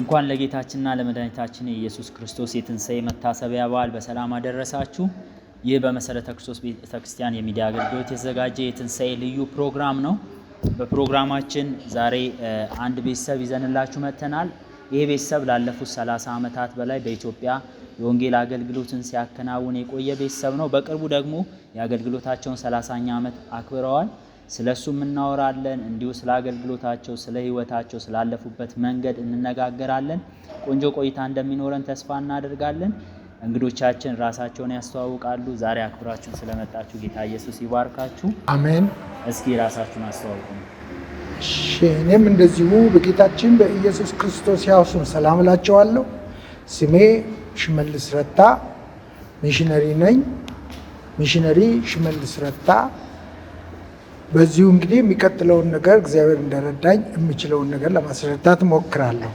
እንኳን ለጌታችንና ለመድኃኒታችን ኢየሱስ ክርስቶስ የትንሣኤ መታሰቢያ በዓል በሰላም አደረሳችሁ። ይህ በመሰረተ ክርስቶስ ቤተክርስቲያን የሚዲያ አገልግሎት የተዘጋጀ የትንሣኤ ልዩ ፕሮግራም ነው። በፕሮግራማችን ዛሬ አንድ ቤተሰብ ይዘንላችሁ መጥተናል። ይህ ቤተሰብ ላለፉት 30 ዓመታት በላይ በኢትዮጵያ የወንጌል አገልግሎትን ሲያከናውን የቆየ ቤተሰብ ነው። በቅርቡ ደግሞ የአገልግሎታቸውን 30ኛ ዓመት አክብረዋል። ስለሱም እናወራለን። እንዲሁ ስለ አገልግሎታቸው፣ ስለ ህይወታቸው፣ ስላለፉበት መንገድ እንነጋገራለን። ቆንጆ ቆይታ እንደሚኖረን ተስፋ እናደርጋለን። እንግዶቻችን ራሳቸውን ያስተዋውቃሉ። ዛሬ አክብራችሁን ስለመጣችሁ ጌታ ኢየሱስ ይባርካችሁ። አሜን። እስኪ ራሳችሁን አስተዋውቁ። እኔም እንደዚሁ በጌታችን በኢየሱስ ክርስቶስ ያው ስም ሰላም እላቸዋለሁ። ስሜ ሽመልስ ረታ ሚሽነሪ ነኝ። ሚሽነሪ ሽመልስ ረታ። በዚሁ እንግዲህ የሚቀጥለውን ነገር እግዚአብሔር እንደረዳኝ የምችለውን ነገር ለማስረዳት እሞክራለሁ።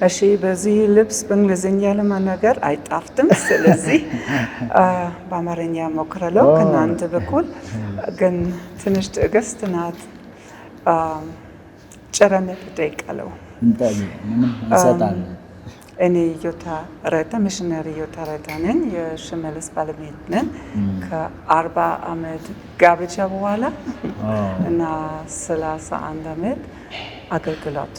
እሺ፣ በዚህ ልብስ በእንግሊዝኛ ለመናገር አይጣፍጥም። ስለዚህ በአማርኛ ሞክራለሁ። ከእናንተ በኩል ግን ትንሽ ትዕግስት ናት። ጨረነት እጠይቃለሁ። እንሰጣለን። እኔ ዮታ ረታ ሚሽነሪ ዮታ ረታ ነኝ። የሽመልስ ባለቤት ነን። ከ40 ዓመት ጋብቻ በኋላ እና 31 ዓመት አገልግሎት።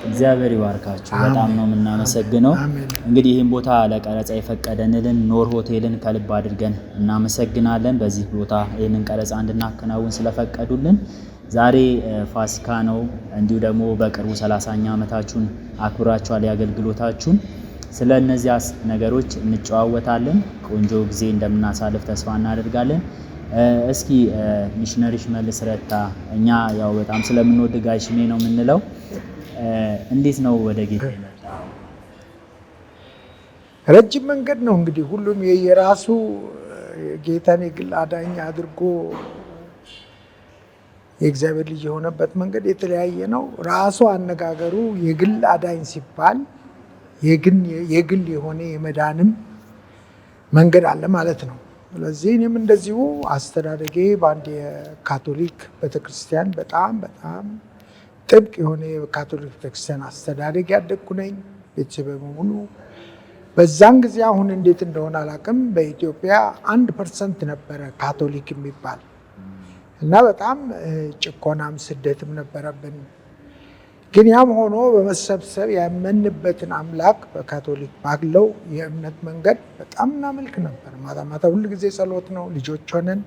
እግዚአብሔር ይባርካችሁ። በጣም ነው የምናመሰግነው። እንግዲህ ይህን ቦታ ለቀረጻ የፈቀደንልን ኖር ሆቴልን ከልብ አድርገን እናመሰግናለን። በዚህ ቦታ ይህንን ቀረጻ እንድናከናውን ስለፈቀዱልን። ዛሬ ፋሲካ ነው። እንዲሁ ደግሞ በቅርቡ 30ኛ ዓመታችሁን አክብራችኋል የአገልግሎታችሁን። ስለ እነዚያ ነገሮች እንጨዋወታለን። ቆንጆ ጊዜ እንደምናሳልፍ ተስፋ እናደርጋለን። እስኪ ሚሽነሪ ሽመልስ ረታ፣ እኛ ያው በጣም ስለምንወድ ጋሽሜ ነው የምንለው። እንዴት ነው ወደ ጌታ የመጣው? ረጅም መንገድ ነው እንግዲህ። ሁሉም የየራሱ ጌታን የግል አዳኝ አድርጎ የእግዚአብሔር ልጅ የሆነበት መንገድ የተለያየ ነው። ራሱ አነጋገሩ የግል አዳኝ ሲባል የግል የሆነ የመዳንም መንገድ አለ ማለት ነው። ስለዚህ እኔም እንደዚሁ አስተዳደጌ በአንድ የካቶሊክ ቤተክርስቲያን በጣም ጥብቅ የሆነ የካቶሊክ ቤተክርስቲያን አስተዳደግ ያደግኩ ነኝ። ቤተሰቤ በሙሉ በዛን ጊዜ አሁን እንዴት እንደሆነ አላውቅም፣ በኢትዮጵያ 1% ነበረ ካቶሊክ የሚባል እና በጣም ጭቆናም ስደትም ነበረብን። ግን ያም ሆኖ በመሰብሰብ ያመንበትን አምላክ በካቶሊክ ባለው የእምነት መንገድ በጣም እናመልክ ነበር። ማታ ማታ ሁል ጊዜ ጸሎት ነው። ልጆች ሆነን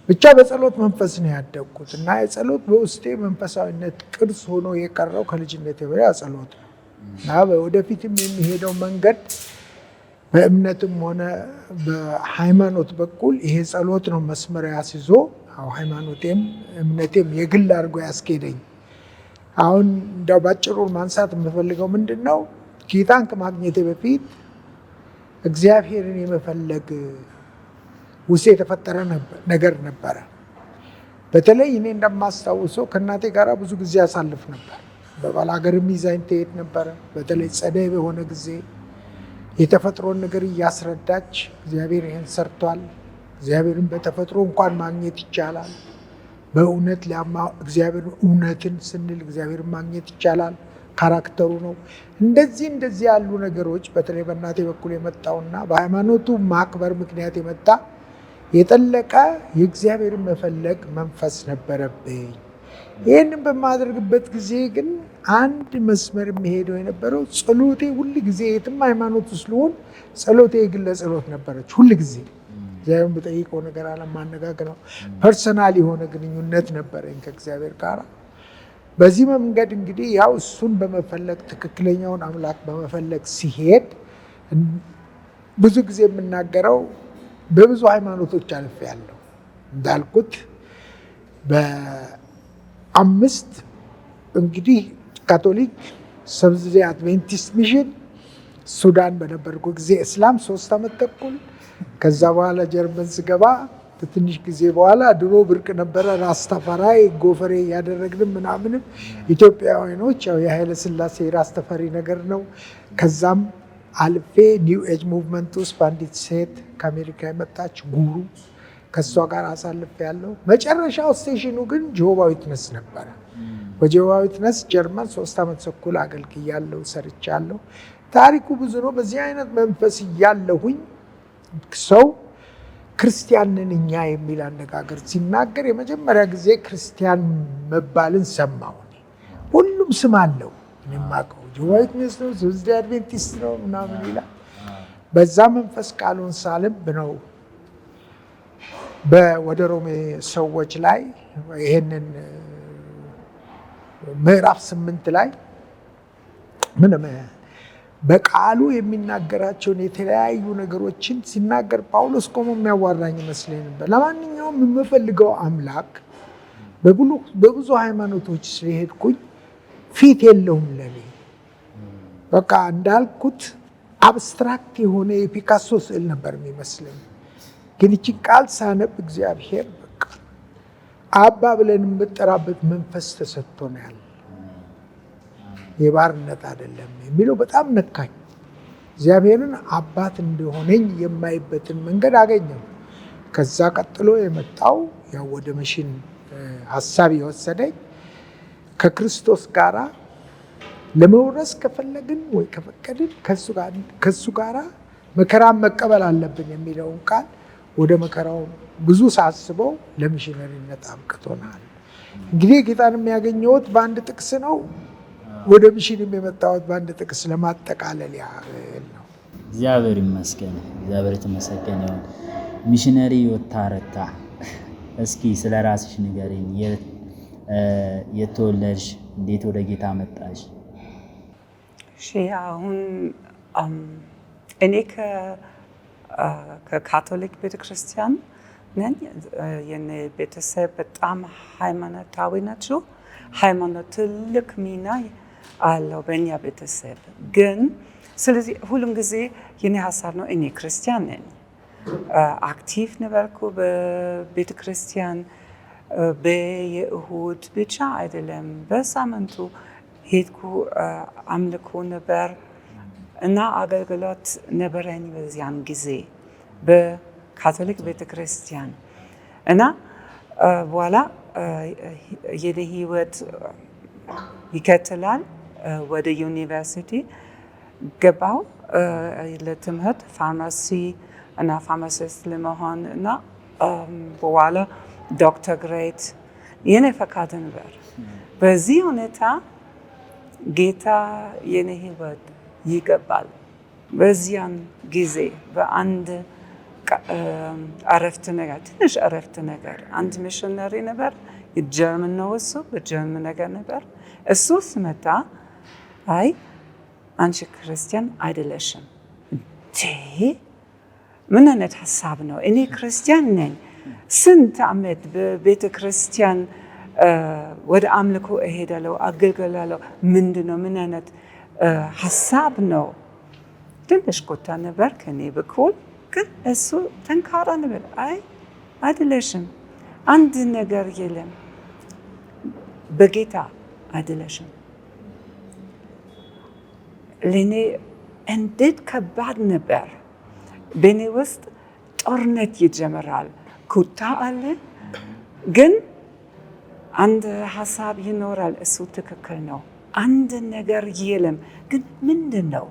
ብቻ በጸሎት መንፈስ ነው ያደግኩት እና የጸሎት በውስጤ መንፈሳዊነት ቅርስ ሆኖ የቀረው ከልጅነት በላይ ጸሎት ነው እና ወደፊትም የሚሄደው መንገድ በእምነትም ሆነ በሃይማኖት በኩል ይሄ ጸሎት ነው መስመር ያስይዞ ሃይማኖቴም እምነቴም የግል አድርጎ ያስኬደኝ። አሁን እንደው ባጭሩ ማንሳት የምፈልገው ምንድን ነው፣ ጌታን ከማግኘቴ በፊት እግዚአብሔርን የመፈለግ ውስጤ የተፈጠረ ነገር ነበረ። በተለይ እኔ እንደማስታውሰው ከእናቴ ጋር ብዙ ጊዜ ያሳልፍ ነበር። በባላገርም ይዛኝ ትሄድ ነበረ። በተለይ ጸደይ በሆነ ጊዜ የተፈጥሮን ነገር እያስረዳች እግዚአብሔር ይህን ሰርቷል፣ እግዚአብሔርን በተፈጥሮ እንኳን ማግኘት ይቻላል፣ በእውነት እግዚአብሔር እውነትን ስንል እግዚአብሔርን ማግኘት ይቻላል፣ ካራክተሩ ነው። እንደዚህ ያሉ ነገሮች በተለይ በእናቴ በኩል የመጣውና በሃይማኖቱ ማክበር ምክንያት የመጣ የጠለቀ የእግዚአብሔርን መፈለግ መንፈስ ነበረብኝ። ይህንን በማደርግበት ጊዜ ግን አንድ መስመር የሚሄደው የነበረው ጸሎቴ ሁል ጊዜ የትም ሃይማኖት ውስጥ ልሆን ጸሎቴ የግለ ጸሎት ነበረች። ሁል ጊዜ እግዚአብሔርን በጠይቀው ነገር አለማነጋገር ነው። ፐርሰናል የሆነ ግንኙነት ነበረኝ ከእግዚአብሔር ጋር። በዚህ መንገድ እንግዲህ ያው እሱን በመፈለግ ትክክለኛውን አምላክ በመፈለግ ሲሄድ ብዙ ጊዜ የምናገረው በብዙ ሃይማኖቶች አልፌያለሁ። እንዳልኩት በ5 እንግዲህ ካቶሊክ፣ ሰብዝ ዴይ አድቬንቲስት ሚሽን፣ ሱዳን በነበርኩ ጊዜ እስላም 3 ዓመት ተኩል። ከዛ በኋላ ጀርመን ስገባ ትንሽ ጊዜ በኋላ ድሮ ብርቅ ነበረ ራስተፈራይ ጎፈሬ ያደረግንም ምናምንም ኢትዮጵያውያኖች ያው የኃይለ ሥላሴ ራስተፈሪ ነገር ነው። ከዛም አልፌ ኒው ኤጅ ሙቭመንት ውስጥ በአንዲት ሴት ከአሜሪካ የመጣች ጉሩ ከእሷ ጋር አሳልፍ ያለው። መጨረሻው ስቴሽኑ ግን ጆሆባ ዊትነስ ነበረ። በጀሆቫ ዊትነስ ጀርመን 3 ዓመት ተኩል አገልግያለሁ፣ ሰርቻለሁ። ታሪኩ ብዙ ነው። በዚህ አይነት መንፈስ እያለሁኝ ሰው ክርስቲያን ነን እኛ የሚል አነጋገር ሲናገር የመጀመሪያ ጊዜ ክርስቲያን መባልን ሰማሁ። ሁሉም ስም አለው። እኔም አውቀው ጀሆቫ ዊትነስ ነው፣ ሰቨንዝ ዴይ አድቬንቲስት ነው ምናምን ይላል። በዛ መንፈስ ቃሉን ሳልብ ነው ወደ ሮሜ ሰዎች ላይ ይሄንን ምዕራፍ 8 ላይ ምንም በቃሉ የሚናገራቸውን የተለያዩ ነገሮችን ሲናገር ጳውሎስ ቆሞ የሚያዋራኝ ይመስለኝ ነበር። ለማንኛውም የምፈልገው አምላክ በብዙ ሃይማኖቶች ስለሄድኩኝ ፊት የለውም ለኔ። በቃ እንዳልኩት አብስትራክት የሆነ የፒካሶ ስዕል ነበር የሚመስለኝ። ግን ይህችን ቃል ሳነብ እግዚአብሔር በቃ አባ ብለን የምጠራበት መንፈስ ተሰጥቶናል፣ የባርነት አይደለም የሚለው በጣም ነካኝ። እግዚአብሔርን አባት እንደሆነኝ የማይበትን መንገድ አገኘው። ከዛ ቀጥሎ የመጣው ያው ወደ መሽን ሀሳብ የወሰደኝ ከክርስቶስ ጋራ ለመውረስ ከፈለግን ወይ ከፈቀድን ከሱ ጋራ መከራን መቀበል አለብን የሚለውን ቃል ወደ መከራው ብዙ ሳስበው ለሚሽነሪነት አብቅቶናል። እንግዲህ ጌታን የሚያገኘሁት በአንድ ጥቅስ ነው። ወደ ሚሽንም የመጣሁት በአንድ ጥቅስ ለማጠቃለል ያህል ነው። እግዚአብሔር ይመስገን። እግዚአብሔር የተመሰገነ ይሁን። ሚሽነሪ ዮታ ረታ፣ እስኪ ስለ ራስሽ ንገሪኝ። የት ተወለድሽ? እንዴት ወደ ጌታ መጣሽ? እሺ፣ አሁን እኔ ከካቶሊክ ቤተክርስቲያን ነኝ። የኔ ቤተሰብ በጣም ሃይማኖታዊ ናቸው። ሃይማኖት ትልቅ ሚና አለው በእኛ ቤተሰብ። ግን ስለዚህ ሁሉም ጊዜ የኔ ሀሳብ ነው እኔ ክርስቲያን ነኝ። አክቲቭ ነበርኩ በቤተክርስቲያን በየእሁድ ብቻ አይደለም፣ በሳምንቱ ሄድኩ፣ አምልኮ ነበር እና አገልግሎት ነበረኝ በዚያን ጊዜ በካቶሊክ ቤተክርስቲያን እና በኋላ የኔ ህይወት ይቀጥላል። ወደ ዩኒቨርሲቲ ገባሁ ለትምህርት ፋርማሲ እና ፋርማሲስት ለመሆን እና በኋላ ዶክተር ግሬድ የኔ ፈቃድ ነበር። በዚህ ሁኔታ ጌታ የኔ ህይወት ይገባል። በዚያን ጊዜ በአንድ አረፍተ ነገር ትንሽ አረፍተ ነገር አንድ ሚሽነሪ ነበር፣ የጀርመን ነው እሱ፣ በጀርመን ነገር ነበር። እሱ ስመጣ አይ አንቺ ክርስቲያን አይደለሽም እንዴ? ምን አይነት ሀሳብ ነው? እኔ ክርስቲያን ነኝ፣ ስንት ዓመት በቤተ ክርስቲያን ወደ አምልኮ እሄዳለሁ፣ አገልግላለሁ። ምንድን ነው? ምን አይነት ሀሳብ ነው? ትንሽ ቆጣ ነበር ከኔ በኩል፣ ግን እሱ ጠንካራ ነበር። አይ አይደለሽም፣ አንድ ነገር የለም፣ በጌታ አይደለሽም። ለኔ እንዴት ከባድ ነበር። በእኔ ውስጥ ጦርነት ይጀምራል። ኩታ አለ፣ ግን አንድ ሀሳብ ይኖራል። እሱ ትክክል ነው። አንድ ነገር የለም፣ ግን ምንድን ነው?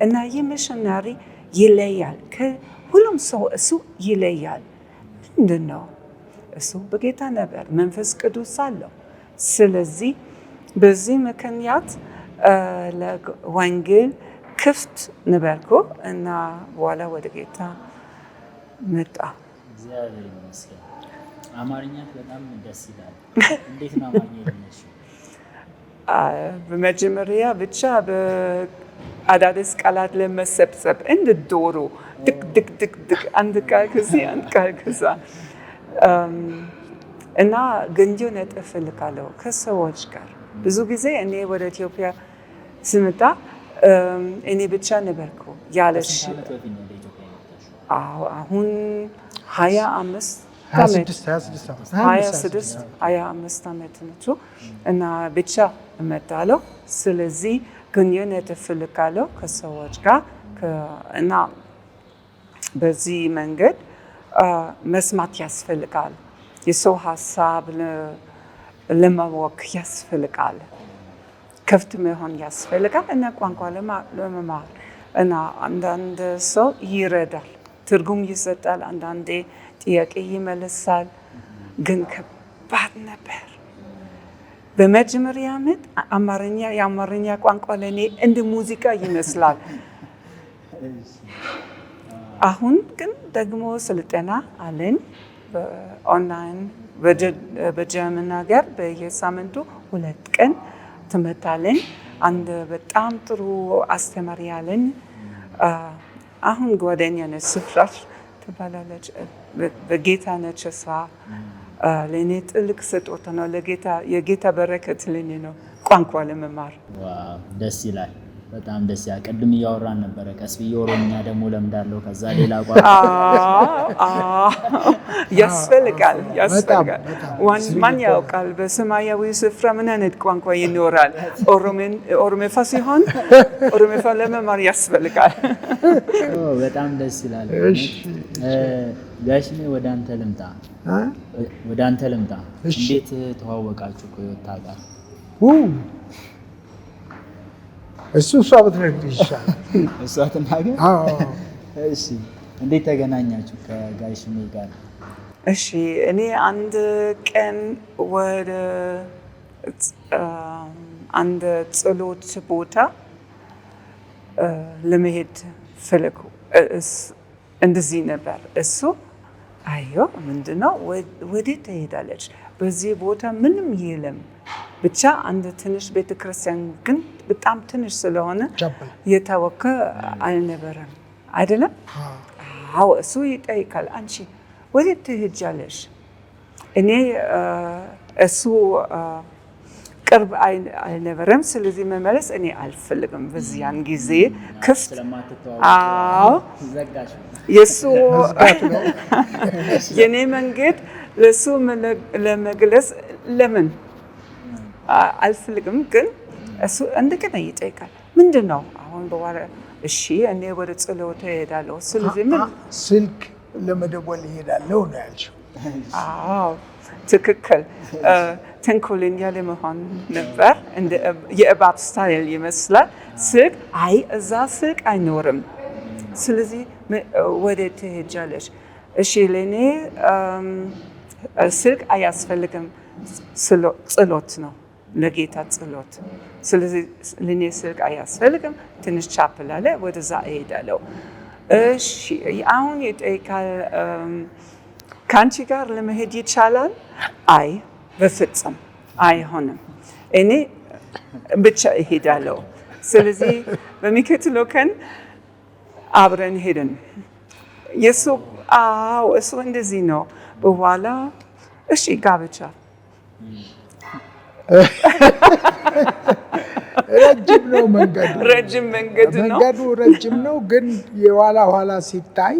እና ይህ ሚሽነሪ ይለያል ከሁሉም ሰው። እሱ ይለያል። ምንድን ነው? እሱ በጌታ ነበር፣ መንፈስ ቅዱስ አለው። ስለዚህ በዚህ ምክንያት ለወንጌል ክፍት ነበርኩ እና በኋላ ወደ ጌታ መጣ። እግዚአብሔር ይመስገን። አማርኛት በጣም ደስ ይላል። እንዴት ነው አማርኛ የለሽው? በመጀመሪያ ብቻ በአዳዲስ ቃላት ለመሰብሰብ እንደ ዶሮ ድቅ ድቅ ድቅ ድቅ አንድ ቃል ከዚህ አንድ ቃል ከዛ እና ግንኙነት እፈልጋለሁ ከሰዎች ጋር። ብዙ ጊዜ እኔ ወደ ኢትዮጵያ ስመጣ እኔ ብቻ ነበርኩ ያለሽ። አሁን 25 ዓመት ነችው እና ብቻ እመጣለሁ። ስለዚህ ግንኙነት እፈልጋለሁ ከሰዎች ጋር እና በዚህ መንገድ መስማት ያስፈልጋል። የሰው ሀሳብ ለማወቅ ያስፈልጋል። ክፍት መሆን ያስፈልጋል እና ቋንቋ ለመማር እና አንዳንድ ሰው ይረዳል፣ ትርጉም ይሰጣል፣ አንዳንዴ ጥያቄ ይመልሳል። ግን ከባድ ነበር። በመጀመሪያ ዓመት የአማርኛ ቋንቋ ለእኔ እንደ ሙዚቃ ይመስላል። አሁን ግን ደግሞ ስልጠና አለን በኦንላይን በጀርመን ሀገር በየሳምንቱ 2 ቀን ትምህርት አለን። አንድ በጣም ጥሩ አስተማሪ አለን። አሁን ጓደኛ ነች፣ ስፍራሽ ትባላለች። በጌታ ነች እሷ። ለእኔ ጥልቅ ስጦታ ነው። የጌታ በረከት ለእኔ ነው ቋንቋ ለመማር። ደስ ይላል። በጣም ደስ ይላል። ቅድም እያወራን ነበረ፣ ቀስ ብዬ ኦሮምኛ ደግሞ ለምዳለሁ፣ ከዛ ሌላ ቋንቋ ያስፈልጋል። ማን ያውቃል በሰማያዊ ስፍራ ምን አይነት ቋንቋ ይኖራል? ኦሮሜፋ ሲሆን ኦሮሜፋ ለመማር ያስፈልጋል። በጣም ደስ ይላል። ጋሽኔ ወደ አንተ ልምጣ። እንዴት ተዋወቃችሁ ከዮታ ጋር? እሷ ብትነግርሽ ይሻላል። እሷ ትናገር። እሺ፣ እንዴት ተገናኛችሁ ከጋሽሜ ጋር? እሺ፣ እኔ አንድ ቀን ወደ አንድ ጸሎት ቦታ ለመሄድ ፈለኩ። እንደዚህ ነበር። እሱ አዮ ምንድነው ወዴት ትሄዳለች? በዚህ ቦታ ምንም የለም። ብቻ አንድ ትንሽ ቤተክርስቲያን ግን በጣም ትንሽ ስለሆነ የታወቀ አልነበረም አይደለም? አዎ፣ እሱ ይጠይቃል፣ አንቺ ወዴት ትሄጃለሽ? እኔ እሱ ቅርብ አልነበረም። ስለዚህ መመለስ እኔ አልፈልግም። በዚያን ጊዜ ክፍት የሱ የኔ መንገድ ለሱ ለመግለጽ ለምን አልፈልግም። ግን እሱ እንደገና ይጠይቃል፣ ምንድን ነው አሁን በኋላ? እሺ እኔ ወደ ጸሎት እሄዳለሁ። ስለዚህ ምን ስልክ ለመደወል እሄዳለሁ ነው ያልሽው? አዎ ትክክል። ተንኮለኛ ለመሆን ነበር። የእባብ ስታይል ይመስላል። ስልክ እዛ ስልክ አይኖርም። ስለዚህ ወዴት ትሄጃለሽ? እሺ ለእኔ ስልክ አያስፈልግም፣ ጸሎት ነው፣ ለጌታ ጸሎት። ስለዚህ ለእኔ ስልክ አያስፈልግም። ትንሽ ቻፕል አለ፣ ወደዛ እሄዳለሁ። እሺ አሁን ይጠይቃል፣ ከአንቺ ጋር ለመሄድ ይቻላል? አይ በፍጹም አይሆንም፣ እኔ ብቻ እሄዳለሁ። ስለዚህ በሚቀጥለው ቀን አብረን ሄድን። እሱ እንደዚህ ነው። በኋላ እሺ ጋብቻ ረጅም ነው መንገዱ፣ መንገዱ ረጅም ነው። ግን የኋላ ኋላ ሲታይ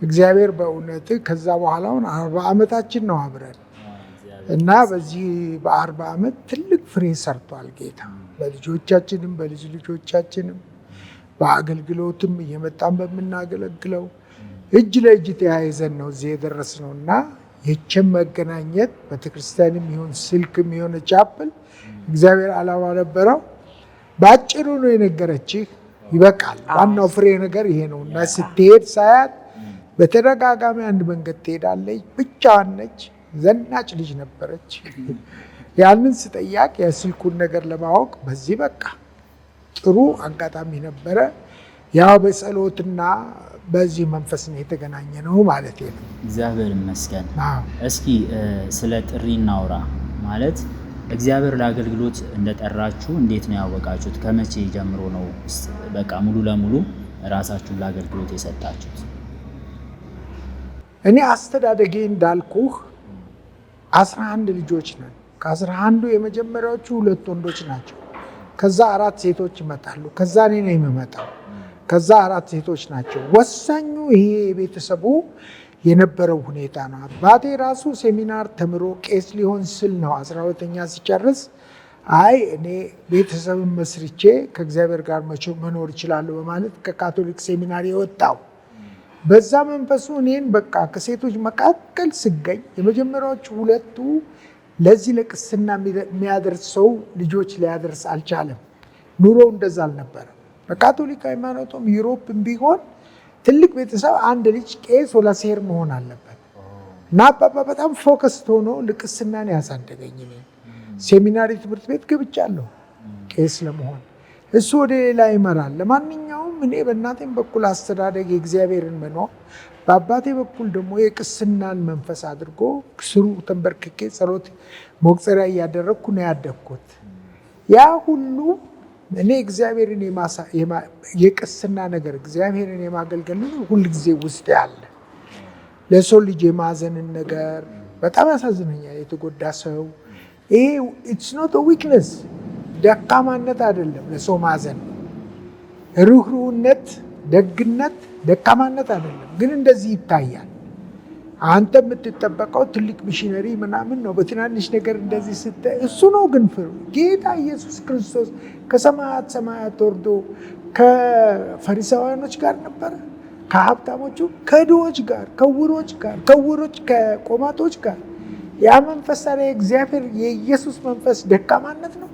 እግዚአብሔር በእውነት ከዛ በኋላውን 40 ዓመታችን ነው አብረን እና በዚህ በ40 ዓመት ትልቅ ፍሬ ሰርቷል ጌታ። በልጆቻችንም በልጅ ልጆቻችንም በአገልግሎትም እየመጣን በምናገለግለው እጅ ለእጅ ተያይዘን ነው እዚህ የደረስነው እና የቸም መገናኘት ቤተክርስቲያንም ይሁን ስልክም ይሁን ቻፕል እግዚአብሔር ዓላማ ነበረው። ባጭሩ ነው የነገረችህ፣ ይበቃል። ዋናው ፍሬ ነገር ይሄ ነው እና ስትሄድ ሳያት በተደጋጋሚ አንድ መንገድ ትሄዳለች። ብቻዋን ነች፣ ዘናጭ ልጅ ነበረች። ያንን ስጠያቅ የስልኩን ነገር ለማወቅ በዚህ በቃ ጥሩ አጋጣሚ ነበረ። ያው በጸሎትና በዚህ መንፈስ ነው የተገናኘ ነው ማለት ነው። እግዚአብሔር ይመስገን። እስኪ ስለ ጥሪ እናውራ። ማለት እግዚአብሔር ለአገልግሎት እንደጠራችሁ እንዴት ነው ያወቃችሁት? ከመቼ ጀምሮ ነው በቃ ሙሉ ለሙሉ ራሳችሁን ለአገልግሎት የሰጣችሁት? እኔ አስተዳደጌ እንዳልኩህ 11 ልጆች ነን። ከ11ዱ የመጀመሪያዎቹ 2 ወንዶች ናቸው። ከዛ 4 ሴቶች ይመጣሉ። ከዛ እኔ ነኝ የምመጣው። ከዛ 4 ሴቶች ናቸው። ወሳኙ ይሄ የቤተሰቡ የነበረው ሁኔታ ነው። አባቴ ራሱ ሴሚናር ተምሮ ቄስ ሊሆን ስል ነው 12ኛ ሲጨርስ አይ እኔ ቤተሰብን መስርቼ ከእግዚአብሔር ጋር መኖር እችላለሁ በማለት ከካቶሊክ ሴሚናር የወጣው። በዛ መንፈሱ እኔን በቃ ከሴቶች መካከል ስገኝ የመጀመሪያዎቹ 2 ለዚህ ለቅስና የሚያደርስ ሰው ልጆች ሊያደርስ አልቻለም። ኑሮው እንደዛ አልነበረም። በካቶሊክ ሃይማኖቱም ዩሮፕም ቢሆን ትልቅ ቤተሰብ አንድ ልጅ ቄስ ወላ ሴር መሆን አለበት እና አባባ በጣም ፎከስድ ሆኖ ልቅስናን ያሳደገኝ። ሴሚናሪ ትምህርት ቤት ገብቻለሁ ቄስ ለመሆን። እሱ ወደ ሌላ ይመራል። ለማንኛውም እኔ በእናቴም በኩል አስተዳደግ የእግዚአብሔርን መኖር፣ በአባቴ በኩል ደግሞ የቅስናን መንፈስ አድርጎ ስሩ ተንበርክኬ ጸሎት መቁጠሪያ እያደረግኩ ነው ያደግኩት። ያ ሁሉ እኔ እግዚአብሔርን የቅስና ነገር እግዚአብሔርን የማገልገል ሁል ጊዜ ውስጥ ያለ ለሰው ልጅ የማዘንን ነገር በጣም ያሳዝነኛል። የተጎዳ ሰው ይሄ ኢትስ ኖት ዊክነስ ደካማነት አይደለም። ለሰው ማዘን ሩህሩህነት፣ ደግነት ደካማነት አይደለም። ግን እንደዚህ ይታያል። አንተ የምትጠበቀው ትልቅ ሚሽነሪ ምናምን ነው። በትናንሽ ነገር እንደዚህ ስታይ እሱ ነው። ግን ፍሩ ጌታ ኢየሱስ ክርስቶስ ከሰማያት ሰማያት ወርዶ ከፈሪሳውያኖች ጋር ነበረ፣ ከሀብታሞቹ፣ ከድሆች ጋር፣ ከዕውሮች ከቆማጦች ጋር። ያ መንፈስ ታዲያ የእግዚአብሔር የኢየሱስ መንፈስ ደካማነት ነው?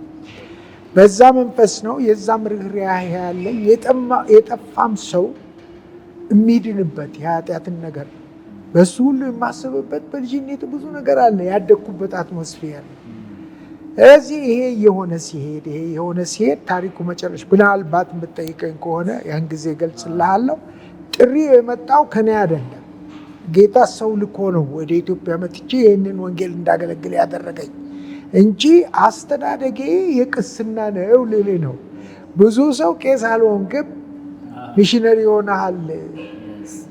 በዛ መንፈስ ነው የዛም ርኅራኄ ያለኝ የጠፋም ሰው የሚድንበት የኃጢአትን ነገር በሱ ሁሉ የማስብበት በልጅነቱ ብዙ ነገር አለ። ያደግኩበት አትሞስፌር ነው። ስለዚህ ይሄ የሆነ ሲሄድ ታሪኩ መጨረሻ ምናልባት የምትጠይቀኝ ከሆነ ያን ጊዜ ገልጽልሃለሁ። ጥሪው የመጣው ከኔ አይደለም። ጌታ ሰው ልኮ ነው ወደ ኢትዮጵያ መጥቼ ይህንን ወንጌል እንዳገለግል ያደረገኝ እንጂ አስተዳደጌ የቅስና ነው ልል ነው። ብዙ ሰው ቄስ አልሆንክም ሚሽነሪ ሆነሃል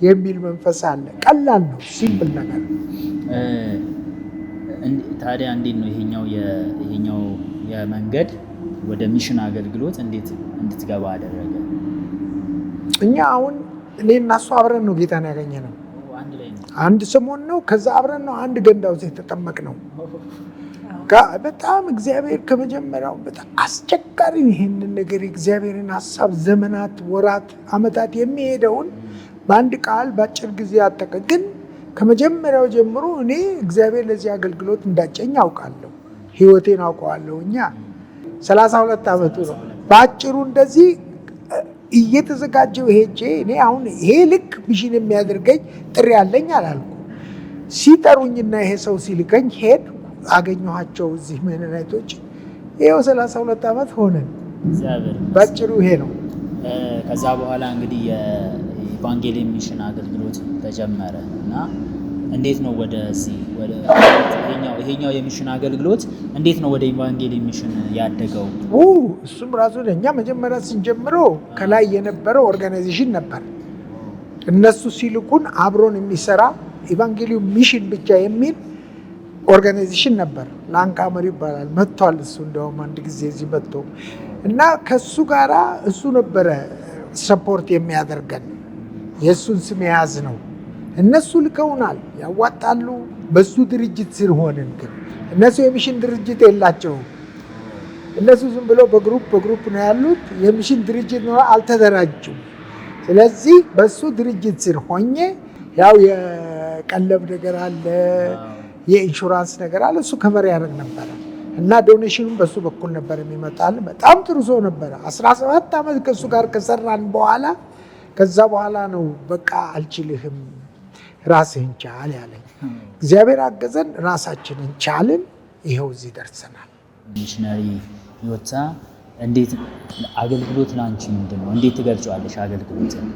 የሚል መንፈስ አለ። ቀላል ነው፣ ሲምፕል ነገር። ታዲያ እንዴት ነው ይሄኛው የመንገድ ወደ ሚሽን አገልግሎት እንዴት እንድትገባ አደረገ? እኛ አሁን እኔ እና እሱ አብረን ነው ጌታን ያገኘነው። አንድ ሰሞን ነው። ከዛ አብረን ነው አንድ ገንዳ ውስጥ የተጠመቅነው። በጣም እግዚአብሔር ከመጀመሪያው በጣም አስቸጋሪ ይሄንን ነገር የእግዚአብሔርን ሀሳብ ዘመናት፣ ወራት፣ አመታት የሚሄደውን በአንድ ቃል በአጭር ጊዜ አጠቀ። ግን ከመጀመሪያው ጀምሮ እኔ እግዚአብሔር ለዚህ አገልግሎት እንዳጨኝ አውቃለሁ። ህይወቴን አውቀዋለሁ። እኛ 32 ዓመቱ ነው። በአጭሩ እንደዚህ እየተዘጋጀው ሄጄ እኔ አሁን ይሄ ልክ ሚሽን የሚያደርገኝ ጥሪ ያለኝ አላልኩ። ሲጠሩኝና ይሄ ሰው ሲልከኝ ሄድ አገኘኋቸው እዚህ መነናይቶች። ይኸው 32 ዓመት ሆነን። በአጭሩ ይሄ ነው። ከዛ በኋላ እንግዲህ የኢቫንጌሊየም ሚሽን አገልግሎት ተጀመረ እና እንዴት ነው ወደዚህ ይሄኛው የሚሽን አገልግሎት እንዴት ነው ወደ ኢቫንጌሊየም ሚሽን ያደገው? እሱም ራሱ ለእኛ መጀመሪያ ስንጀምረው ከላይ የነበረው ኦርጋናይዜሽን ነበር። እነሱ ሲልኩን አብሮን የሚሰራ ኢቫንጌሊየም ሚሽን ብቻ የሚል ኦርጋናይዜሽን ነበር። ላንካመር ይባላል። መጥቷል እሱ እንደውም አንድ ጊዜ እዚህ መጥቶ እና ከሱ ጋራ እሱ ነበረ ሰፖርት የሚያደርገን። የእሱን ስም የያዝ ነው። እነሱ ልከውናል፣ ያዋጣሉ። በሱ ድርጅት ስር ሆንን። ግን እነሱ የሚሽን ድርጅት የላቸውም። እነሱ ዝም ብለው በግሩፕ ነው ያሉት። የሚሽን ድርጅት ነው፣ አልተደራጁም። ስለዚህ በሱ ድርጅት ስር ሆኜ ያው የቀለብ ነገር አለ፣ የኢንሹራንስ ነገር አለ። እሱ ከቨር ያደርግ ነበረ እና ዶኔሽኑም በሱ በኩል ነበር የሚመጣል። በጣም ጥሩ ሰው ነበረ። 17 ዓመት ከእሱ ጋር ከሰራን በኋላ ከዛ በኋላ ነው በቃ አልችልህም ራስህን ቻል ያለኝ። እግዚአብሔር አገዘን፣ ራሳችንን ቻልን። ይኸው እዚህ ደርሰናል። ሚሽነሪ ህይወታ እንዴት አገልግሎት ላንቺ ምንድን ነው? እንዴት ትገልጫለሽ አገልግሎትን?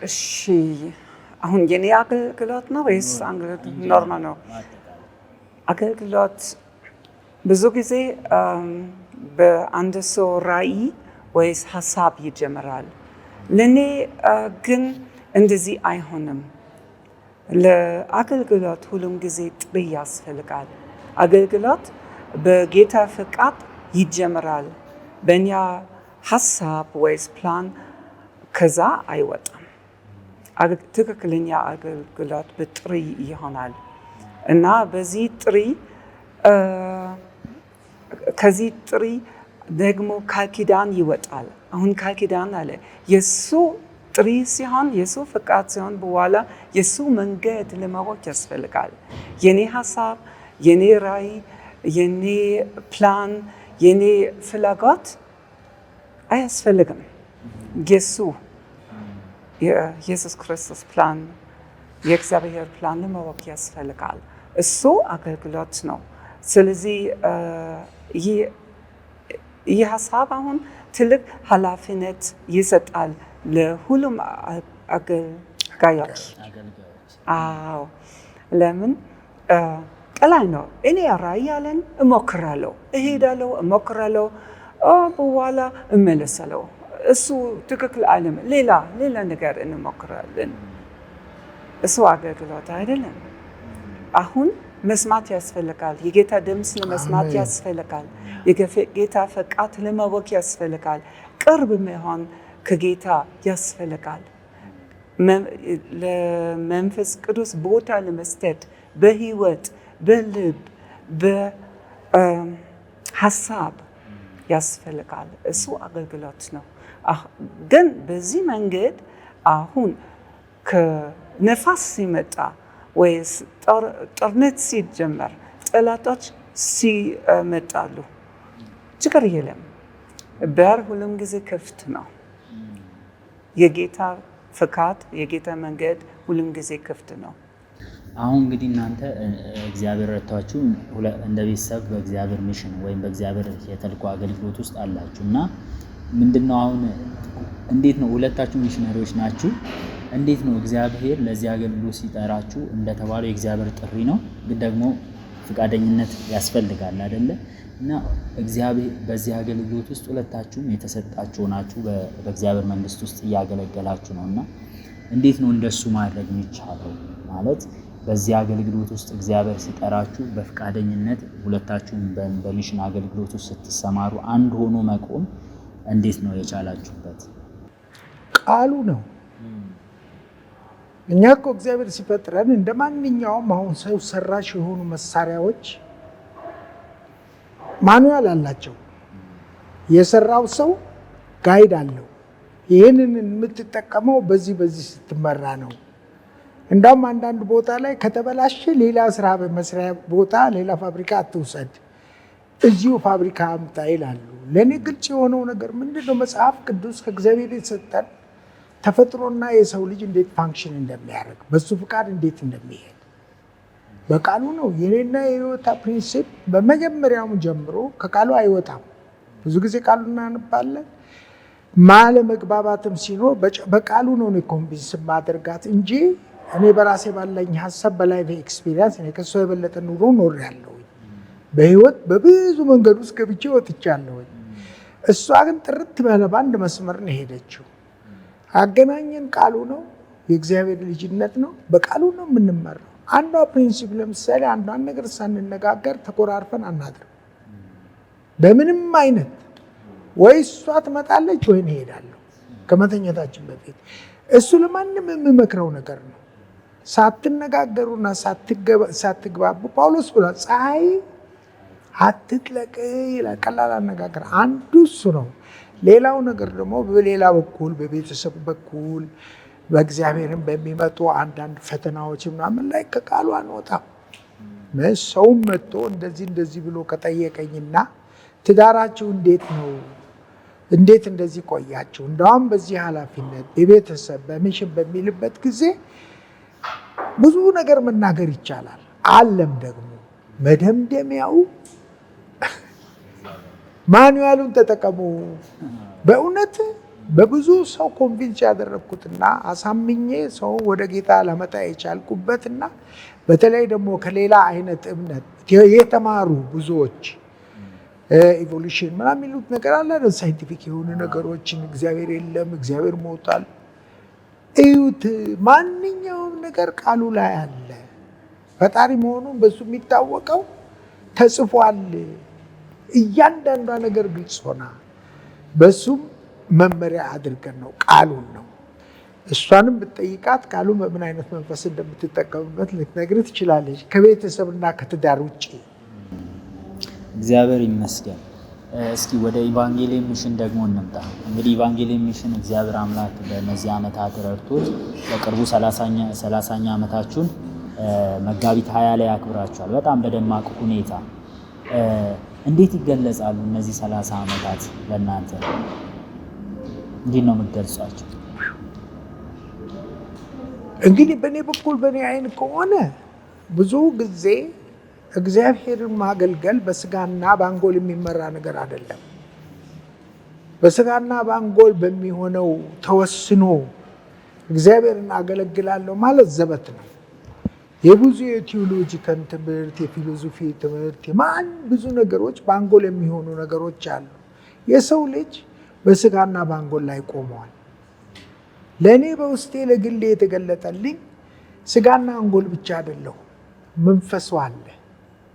እሺ አሁን የኔ አገልግሎት ነው ወይስ አገልግሎት ኖርማል ነው? አገልግሎት ብዙ ጊዜ በአንድ ሰው ራዕይ ወይስ ሀሳብ ይጀምራል። ለእኔ ግን እንደዚህ አይሆንም። ለአገልግሎት ሁሉም ጊዜ ጥሪ ያስፈልጋል። አገልግሎት በጌታ ፈቃድ ይጀምራል። በእኛ ሀሳብ ወይስ ፕላን ከዛ አይወጣም። ትክክለኛ አገልግሎት በጥሪ ይሆናል እና በዚህ ጥሪ ከዚህ ጥሪ ደግሞ ቃል ኪዳን ይወጣል። አሁን ቃል ኪዳን አለ። የሱ ጥሪ ሲሆን የሱ ፈቃድ ሲሆን በኋላ የሱ መንገድ ለማወቅ ያስፈልጋል። የኔ ሀሳብ የኔ ራዕይ፣ የኔ ፕላን፣ የኔ ፍላጎት አያስፈልግም። የኢየሱስ ክርስቶስ ፕላን፣ የእግዚአብሔር ፕላን ለማወቅ ያስፈልጋል። እሱ አገልግሎት ነው። ስለዚህ ይህ ሀሳብ አሁን ትልቅ ኃላፊነት ይሰጣል ለሁሉም አገልጋዮች። አዎ፣ ለምን ቀላል ነው። እኔ ራዕይ ያለን እሞክራለሁ፣ እሄዳለሁ፣ እሞክራለሁ፣ በኋላ እመለሳለሁ። እሱ ትክክል አለም፣ ሌላ ነገር እንሞክራለን። እሱ አገልግሎት አይደለም። አሁን መስማት ያስፈልጋል። የጌታ ድምፅ ለመስማት ያስፈልጋል። የጌታ ፈቃድ ለማወቅ ያስፈልጋል። ቅርብ መሆን ከጌታ ያስፈልጋል። ለመንፈስ ቅዱስ ቦታ ለመስጠት በህይወት፣ በልብ፣ በሀሳብ ያስፈልጋል። እሱ አገልግሎት ነው። ግን በዚህ መንገድ አሁን ከነፋስ ሲመጣ ወይስ ጦርነት ሲጀመር ጠላቶች ሲመጣሉ ችግር የለም። በር ሁሉም ጊዜ ክፍት ነው። የጌታ ፍቃድ፣ የጌታ መንገድ ሁሉም ጊዜ ክፍት ነው። አሁን እንግዲህ እናንተ እግዚአብሔር ረድቷችሁ እንደ ቤተሰብ በእግዚአብሔር ሚሽን ወይም በእግዚአብሔር የተልእኮ አገልግሎት ውስጥ አላችሁ እና ምንድነው አሁን እንዴት ነው ሁለታችሁ ሚሽነሪዎች ናችሁ? እንዴት ነው እግዚአብሔር ለዚህ አገልግሎት ሲጠራችሁ እንደተባለው የእግዚአብሔር ጥሪ ነው፣ ግን ደግሞ ፍቃደኝነት ያስፈልጋል አይደለ? እና እግዚአብሔር በዚህ አገልግሎት ውስጥ ሁለታችሁም የተሰጣችሁ ናችሁ፣ በእግዚአብሔር መንግስት ውስጥ እያገለገላችሁ ነውና እንዴት ነው እንደሱ ማድረግ የሚቻለው? ማለት በዚህ አገልግሎት ውስጥ እግዚአብሔር ሲጠራችሁ በፍቃደኝነት ሁለታችሁም በሚሽን አገልግሎት ውስጥ ስትሰማሩ አንድ ሆኖ መቆም እንዴት ነው የቻላችሁበት? ቃሉ ነው። እኛ እኮ እግዚአብሔር ሲፈጥረን እንደ ማንኛውም አሁን ሰው ሰራሽ የሆኑ መሳሪያዎች ማኑዋል አላቸው። የሰራው ሰው ጋይድ አለው። ይህንን የምትጠቀመው በዚህ ስትመራ ነው። እንዳውም አንዳንድ ቦታ ላይ ከተበላሸ ሌላ ስራ በመስሪያ ቦታ ሌላ ፋብሪካ አትውሰድ፣ እዚሁ ፋብሪካ አምጣ ይላሉ። ለእኔ ግልጽ የሆነው ነገር ምንድነው? መጽሐፍ ቅዱስ ከእግዚአብሔር የሰጠን ተፈጥሮና የሰው ልጅ እንዴት ፋንክሽን እንደሚያደርግ በሱ ፍቃድ እንዴት እንደሚሄድ በቃሉ ነው። የኔና የህይወታ ፕሪንሲፕ በመጀመሪያውም ጀምሮ ከቃሉ አይወጣም። ብዙ ጊዜ ቃሉ እናነባለን። ማለመግባባትም ሲኖር በቃሉ ነው ኮንቪንስ ማድረጋት እንጂ እኔ በራሴ ባለኝ ሀሳብ በላይፍ ኤክስፒሪየንስ እኔ ከሷ የበለጠ ኑሮ ኖሬያለሁ። በህይወት በብዙ መንገድ ውስጥ ገብቼ ወጥቻለሁ። እሷ ግን ጥርት ባለ በአንድ መስመር ነው ሄደችው። አገናኘን ቃሉ ነው፣ የእግዚአብሔር ልጅነት ነው። በቃሉ ነው የምንመራው። አንዷ ፕሪንሲፕ ለምሳሌ አንዷን ነገር ሳንነጋገር ተኮራርፈን አናድርም። በምንም አይነት ወይ እሷ ትመጣለች ወይ እሄዳለሁ ከመተኛታችን በፊት። እሱ ለማንም የሚመክረው ነገር ነው። ሳትነጋገሩና ሳትግባቡ ጳውሎስ ብሏል፣ ፀሐይ አትጥለቅ ይላል። ቀላል አነጋገር አንዱ እሱ ነው። ሌላው ነገር ደግሞ በሌላ በኩል በቤተሰብ በኩል በእግዚአብሔርን በሚመጡ አንዳንድ ፈተናዎች ምናምን ላይ ከቃሉ አንወጣም። ሰውም መጥቶ እንደዚህ ብሎ ከጠየቀኝና ትዳራችሁ እንዴት ነው እንዴት እንደዚህ ቆያችሁ? እንደውም በዚህ ኃላፊነት የቤተሰብ በሚሽን በሚልበት ጊዜ ብዙ ነገር መናገር ይቻላል። አለም ደግሞ መደምደሚያው ማኑዋሉን ተጠቀሙ። በእውነት በብዙ ሰው ኮንቪንስ ያደረግኩትና አሳምኜ ሰው ወደ ጌታ ለመጣ የቻልኩበትና በተለይ ደግሞ ከሌላ አይነት እምነት የተማሩ ብዙዎች ኢቮሉሽን ምናምን የሚሉት ነገር አለ። ሳይንቲፊክ የሆኑ ነገሮችን እግዚአብሔር የለም እግዚአብሔር ሞቷል እዩት። ማንኛውም ነገር ቃሉ ላይ አለ። ፈጣሪ መሆኑን በሱ የሚታወቀው ተጽፏል። እያንዳንዷ ነገር ግልጽ ሆና በሱም መመሪያ አድርገን ነው ቃሉን ነው። እሷንም ብትጠይቃት ቃሉን በምን አይነት መንፈስ እንደምትጠቀምበት ልትነግርህ ትችላለች፣ ከቤተሰብና ከትዳር ውጭ። እግዚአብሔር ይመስገን። እስኪ ወደ ኢቫንጌሊየም ሚሽን ደግሞ እንምጣ። እንግዲህ ኢቫንጌሊየም ሚሽን እግዚአብሔር አምላክ በእነዚህ ዓመታት ረድቶት በቅርቡ 30ኛ ዓመታችሁን መጋቢት 20 ላይ ያክብራችኋል በጣም በደማቅ ሁኔታ። እንዴት ይገለጻሉ እነዚህ 30 ዓመታት ለእናንተ? እንዴት ነው የምትገልጿቸው? እንግዲህ በእኔ በኩል በእኔ አይን ከሆነ ብዙ ጊዜ እግዚአብሔርን ማገልገል በስጋና በአንጎል የሚመራ ነገር አይደለም። በስጋና በአንጎል በሚሆነው ተወስኖ እግዚአብሔርን አገለግላለሁ ማለት ዘበት ነው። የብዙ የቴዎሎጂካል ትምህርት፣ የፊሎሶፊ ትምህርት፣ ብዙ ነገሮች በአንጎል የሚሆኑ ነገሮች አሉ። የሰው ልጅ በስጋና በአንጎል ላይ ቆመዋል። ለእኔ በውስጤ ለግሌ የተገለጠልኝ ስጋና አንጎል ብቻ አይደለሁ፣ መንፈሱ አለ።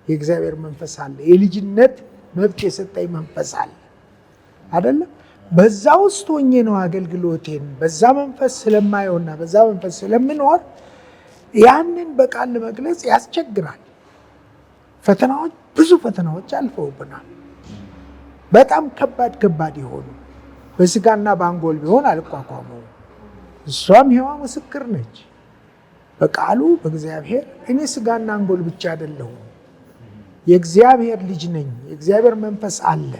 የእግዚአብሔር መንፈስ አለ። የልጅነት መብት የሰጠኝ መንፈስ አለ አይደለም። በዛ ውስጥ ሆኜ ነው አገልግሎቴን በዛ መንፈስ ስለማየውና በዛ መንፈስ ስለምኖር ያንን በቃል ለመግለጽ ያስቸግራል። ፈተናዎች፣ ብዙ ፈተናዎች አልፈውብናል። በጣም ከባድ የሆኑ በስጋና በአንጎል ቢሆን አልቋቋመው። እሷም ሔዋ ምስክር ነች። በቃሉ በእግዚአብሔር እኔ ስጋና አንጎል ብቻ አይደለሁም፣ የእግዚአብሔር ልጅ ነኝ። የእግዚአብሔር መንፈስ አለ።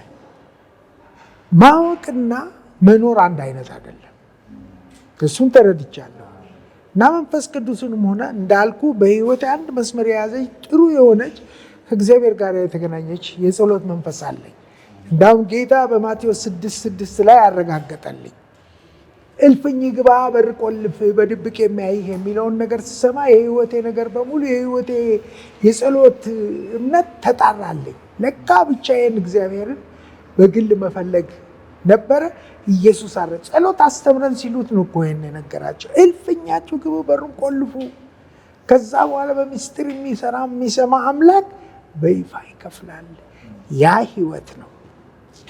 ማወቅና መኖር አንድ አይነት አይደለም። እሱን ተረድቻለሁ። እና መንፈስ ቅዱስንም ሆነ እንዳልኩ በህይወት አንድ መስመር የያዘች ጥሩ የሆነች ከእግዚአብሔር ጋር የተገናኘች የጸሎት መንፈስ አለኝ። እንዳውም ጌታ በማቴዎስ 6:6 ላይ ያረጋገጠልኝ እልፍኝ ግባ በር ቆልፍ በድብቅ የሚያይህ የሚለውን ነገር ስሰማ የህይወቴ ነገር በሙሉ የህይወቴ የጸሎት እምነት ተጣራልኝ። ለካ ብቻዬን እግዚአብሔርን በግል መፈለግ ነበረ። ኢየሱስ አረ ጸሎት አስተምረን ሲሉት ነው እኮ ይሄን የነገራቸው። እልፍኛችሁ ግቡ በሩን ቆልፉ። ከዛ በኋላ በሚስጥር የሚሰማ አምላክ በይፋ ይከፍላል። ያ ህይወት ነው።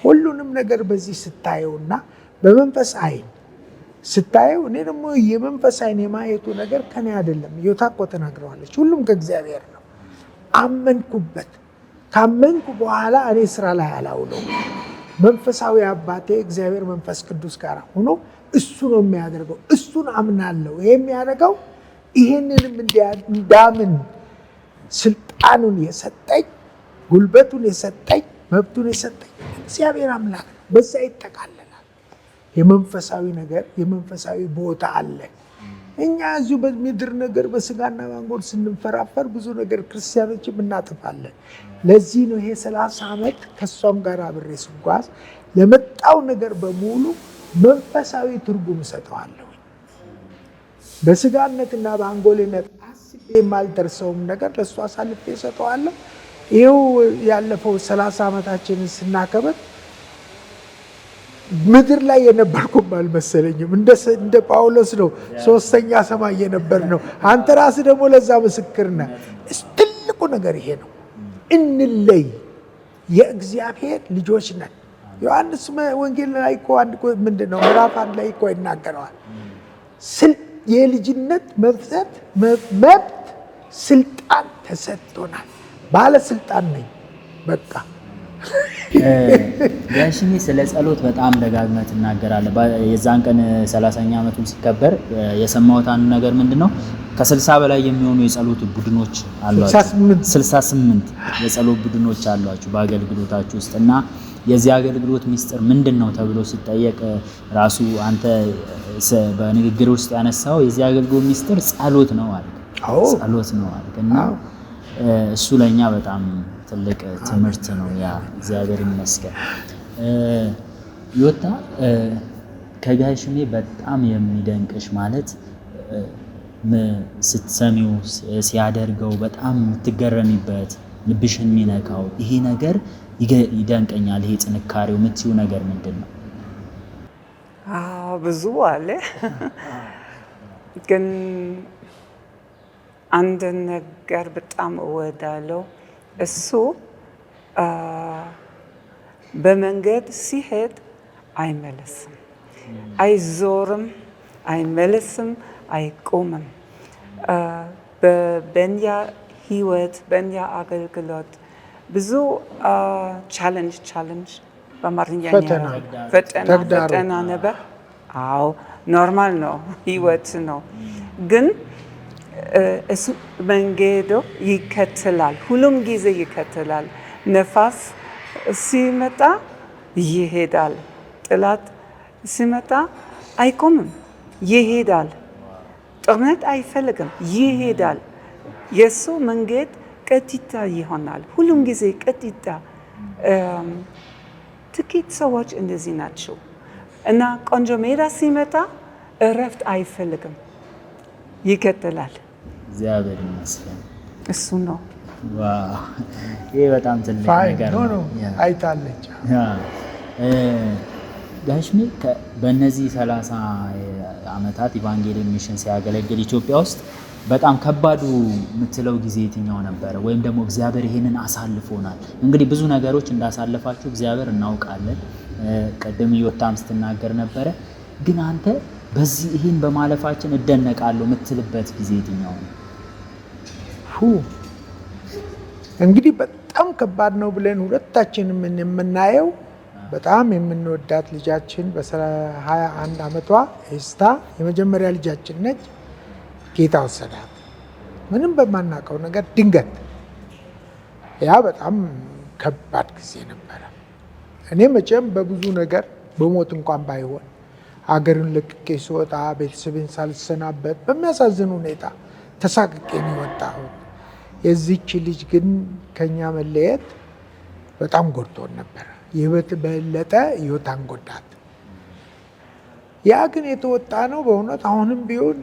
ሁሉንም ነገር በዚህ ስታየውና በመንፈስ አይን ስታየው፣ እኔ ደግሞ የመንፈስ አይን የማየቱ ነገር ከኔ አይደለም። ዮታ እኮ ተናግረዋለች። ሁሉም ከእግዚአብሔር ነው። አመንኩበት። ካመንኩ በኋላ እኔ ስራ ላይ አላውለው። መንፈሳዊ አባቴ እግዚአብሔር መንፈስ ቅዱስ ጋር ሆኖ እሱ ነው የሚያደርገው። እሱን አምናለሁ። ይሄ የሚያደርገው ይሄንንም እንዳምን ስልጣኑን የሰጠኝ፣ ጉልበቱን የሰጠኝ፣ መብቱን የሰጠኝ እግዚአብሔር አምላክ ነው። በዛ ይጠቃለላል። የመንፈሳዊ ነገር የመንፈሳዊ ቦታ አለ። እኛ እዚሁ በምድር ነገር በስጋና በአንጎል ስንፈራፈር ብዙ ነገር ክርስቲያኖችም እናጥፋለን። ለዚህ ነው ይሄ 30 ዓመት ከሷም ጋር አብሬ ስጓዝ ለመጣው ነገር በሙሉ መንፈሳዊ ትርጉም ሰጠዋለሁ። በስጋነትና በአንጎልነት አስቤ የማልደርሰውም ነገር ለእሱ አሳልፌ ሰጠዋለሁ። ይኸው ያለፈው 30 ዓመታችንን ስናከብር ምድር ላይ የነበርኩም አልመሰለኝም። እንደ ጳውሎስ ነው 3ኛ ሰማይ የነበር ነው። አንተ ራስህ ደግሞ ለዛ ምስክር ነህ። ትልቁ ነገር ይሄ ነው። እንለይ፣ የእግዚአብሔር ልጆች ነን። ዮሐንስ ወንጌል ላይ እኮ ምንድነው ምዕራፍ 1 ላይ እኮ ይናገረዋል። የልጅነት መብት ስልጣን ተሰጥቶናል። ባለስልጣን ነኝ በቃ። ጋሽኔ ስለ ጸሎት በጣም ደጋግመህ ትናገራለህ። የዛን ቀን 30ኛ ዓመቱን ሲከበር የሰማሁት አንዱ ነገር ምንድነው ከ60 በላይ የሚሆኑ የጸሎት ቡድኖች አሏችሁ። 68 የጸሎት ቡድኖች አሏችሁ በአገልግሎታችሁ ውስጥ እና የዚህ አገልግሎት ሚስጥር ምንድነው ተብሎ ሲጠየቅ ራሱ አንተ በንግግር ውስጥ ያነሳው የዚህ አገልግሎት ሚስጥር ጸሎት ነው አልክ። ጸሎት ነው አልክ እና እሱ ለኛ በጣም ትልቅ ትምህርት ነው። ያ እግዚአብሔር ይመስገን። ዮታ ከጋሽኔ በጣም የሚደንቅሽ ማለት ስትሰሚው ሲያደርገው በጣም የምትገረሚበት ልብሽን የሚነካው ይሄ ነገር ይደንቀኛል። ይሄ ጥንካሬው የምትይው ነገር ምንድን ነው? ብዙ አለ፣ ግን አንድ ነገር በጣም እወዳለሁ። እሱ በመንገድ ሲሄድ አይመለስም፣ አይዞርም፣ አይመለስም፣ አይቆምም። በእኛ ህይወት በእኛ አገልግሎት ብዙ ቻለንጅ በአማርኛ ፈተና ነበር። አዎ ኖርማል ነው፣ ህይወት ነው። ግን እሱ መንገዱ ይከተላል፣ ሁሉም ጊዜ ይከተላል። ነፋስ ሲመጣ ይሄዳል፣ ጠላት ሲመጣ አይቆምም፣ ይሄዳል። ጦርነት አይፈልግም፣ ይሄዳል። የእሱ መንገድ ቀጥታ ይሆናል፣ ሁሉም ጊዜ ቀጥታ። ጥቂት ሰዎች እንደዚህ ናቸው እና ቆንጆ ሜዳ ሲመጣ እረፍት አይፈልግም፣ ይቀጥላል። እግዚአብሔር ይመስገን። እሱ ነው። ይህ በጣም ትልቅ ነገር ነው። አይታለች። ጋሽሜ በእነዚህ 30 ዓመታት ኢቫንጌሊዮን ሚሽን ሲያገለግል ኢትዮጵያ ውስጥ በጣም ከባዱ የምትለው ጊዜ የትኛው ነበረ? ወይም ደግሞ እግዚአብሔር ይሄንን አሳልፎናል። እንግዲህ ብዙ ነገሮች እንዳሳለፋችሁ እግዚአብሔር እናውቃለን። ቀደም ዮታም ስትናገር ነበረ። ግን አንተ በዚህ ይሄን በማለፋችን እደነቃለሁ የምትልበት ጊዜ የትኛው ነው? እንግዲህ በጣም ከባድ ነው ብለን ሁለታችንም የምናየው በጣም የምንወዳት ልጃችን በ21 ዓመቷ ኤስታ የመጀመሪያ ልጃችን ነች። ጌታ ወሰዳት፣ ምንም በማናውቀው ነገር ድንገት። ያ በጣም ከባድ ጊዜ ነበረ። እኔ መቼም በብዙ ነገር በሞት እንኳን ባይሆን አገርን ለቅቄ ስወጣ ቤተሰቤን ሳልሰናበት በሚያሳዝን ሁኔታ ተሳቅቄ ነው የወጣሁት። የዚች ልጅ ግን ከኛ መለየት በጣም ጎድቶን ነበረ። የህይወት በለጠ ህይወታን ጎዳት። ያ ግን የተወጣ ነው በእውነት። አሁንም ቢሆን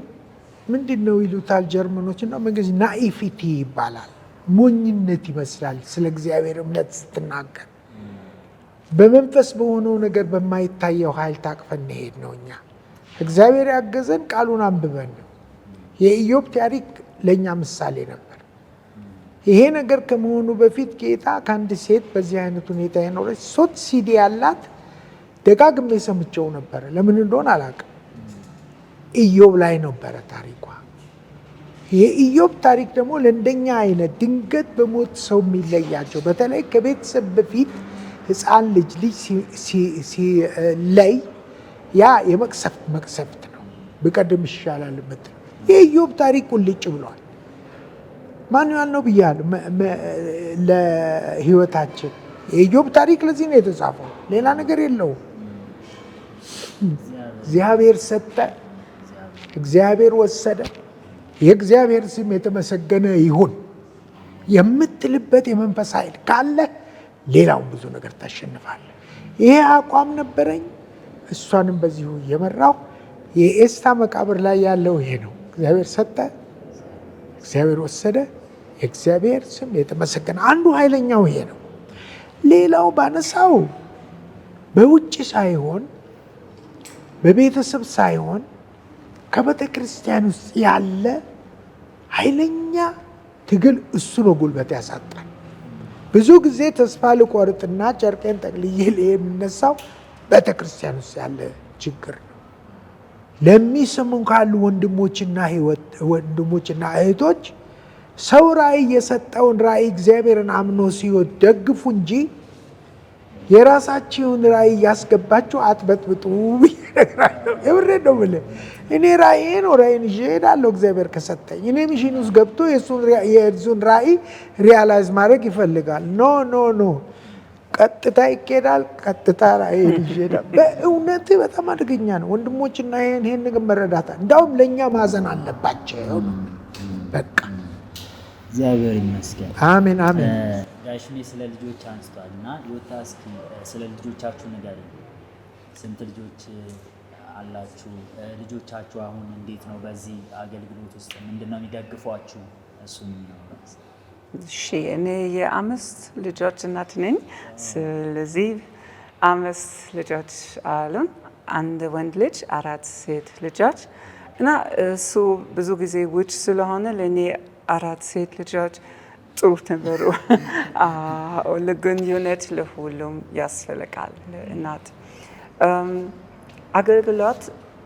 ምንድን ነው ይሉታል ጀርመኖች እና መንገድ ናኢፊቲ ይባላል። ሞኝነት ይመስላል ስለ እግዚአብሔር እምነት ስትናገር። በመንፈስ በሆነው ነገር በማይታየው ኃይል ታቅፈን እንሄድ ነው። እኛ እግዚአብሔር ያገዘን ቃሉን አንብበን ነው። የኢዮብ ታሪክ ለእኛ ምሳሌ ነበር። ይሄ ነገር ከመሆኑ በፊት ጌታ ከአንድ ሴት በዚህ አይነት ሁኔታ የኖረች 3 ሲዲ ያላት ደጋግሜ ሰምቼው ነበረ። ለምን እንደሆነ አላውቅም። ኢዮብ ላይ ነበረ ታሪኳ። የኢዮብ ታሪክ ደግሞ ለእንደኛ አይነት ድንገት በሞት ሰው የሚለያቸው በተለይ ከቤተሰብ በፊት ሕፃን ልጅ ሲለይ ያ መቅሰፍት ነው። ብቀድም ይሻላል ምትል የኢዮብ ታሪክ ቁልጭ ብሏል። ማንዋል ነው ብያለሁ። ለህይወታችን የኢዮብ ታሪክ ለዚህ ነው የተጻፈው፣ ሌላ ነገር የለውም። እግዚአብሔር ሰጠ፣ እግዚአብሔር ወሰደ፣ የእግዚአብሔር ስም የተመሰገነ ይሁን የምትልበት የመንፈስ ኃይል ካለ ሌላውን ብዙ ነገር ታሸንፋለህ። ይሄ አቋም ነበረኝ። እሷንም በዚሁ እየመራው የኤስታ መቃብር ላይ ያለው ይሄ ነው። እግዚአብሔር ሰጠ፣ እግዚአብሔር ወሰደ፣ የእግዚአብሔር ስም የተመሰገነ። አንዱ ኃይለኛው ይሄ ነው። ሌላው ባነሳው በውጭ ሳይሆን በቤተሰብ ሳይሆን ከቤተ ክርስቲያን ውስጥ ያለ ኃይለኛ ትግል እሱ ነው ጉልበት ያሳጣል። ብዙ ጊዜ ተስፋ ልቆርጥና ጨርቄን ጠቅልዬ የምነሳው ቤተ ክርስቲያን ውስጥ ያለ ችግር ነው። ለሚሰሙን ካሉ ወንድሞችና እህቶች ሰው ራእይ የሰጠውን ራእይ እግዚአብሔርን አምኖ ሲወት ደግፉ እንጂ የራሳችሁን ራእይ ያስገባችሁ አትበጥብጡ ብዬ እነግራለሁ። የምሬን ነው የምልህ። እኔ ራእዬ ነው፣ ራእይን ይዤ እሄዳለሁ እግዚአብሔር ከሰጠኝ። እኔ ሚሽን ውስጥ ገብቶ የእሱን ራእይ ሪያላይዝ ማድረግ ይፈልጋል። ኖ ቀጥታ ይኬዳል። ቀጥታ ራእይን ይዤ እሄዳለሁ። በእውነት በጣም አደገኛ ነው ወንድሞችና ይሄን ነገር መረዳት እንዳውም ለእኛ ማዘን አለባቸው። በቃ እግዚአብሔር ይመስገን። አሜን አሜን። ጋሽሜ ስለ ልጆች አንስቷል እና ዮታ እስኪ ስለ ልጆቻችሁ ንገሪኝ። ስንት ልጆች አላችሁ? ልጆቻችሁ አሁን እንዴት ነው በዚህ አገልግሎት ውስጥ ምንድን ነው የሚደግፏችሁ? እሱም ነው። እሺ፣ እኔ የ5 ልጆች እናት ነኝ። ስለዚህ 5 ልጆች አሉን። 1 ወንድ ልጅ፣ 4 ሴት ልጆች እና እሱ ብዙ ጊዜ ውጭ ስለሆነ ለእኔ 4 ሴት ልጆች ጥሩ ነበሩ። ለግንኙነት ለሁሉም ያስፈልጋል እናት። አገልግሎት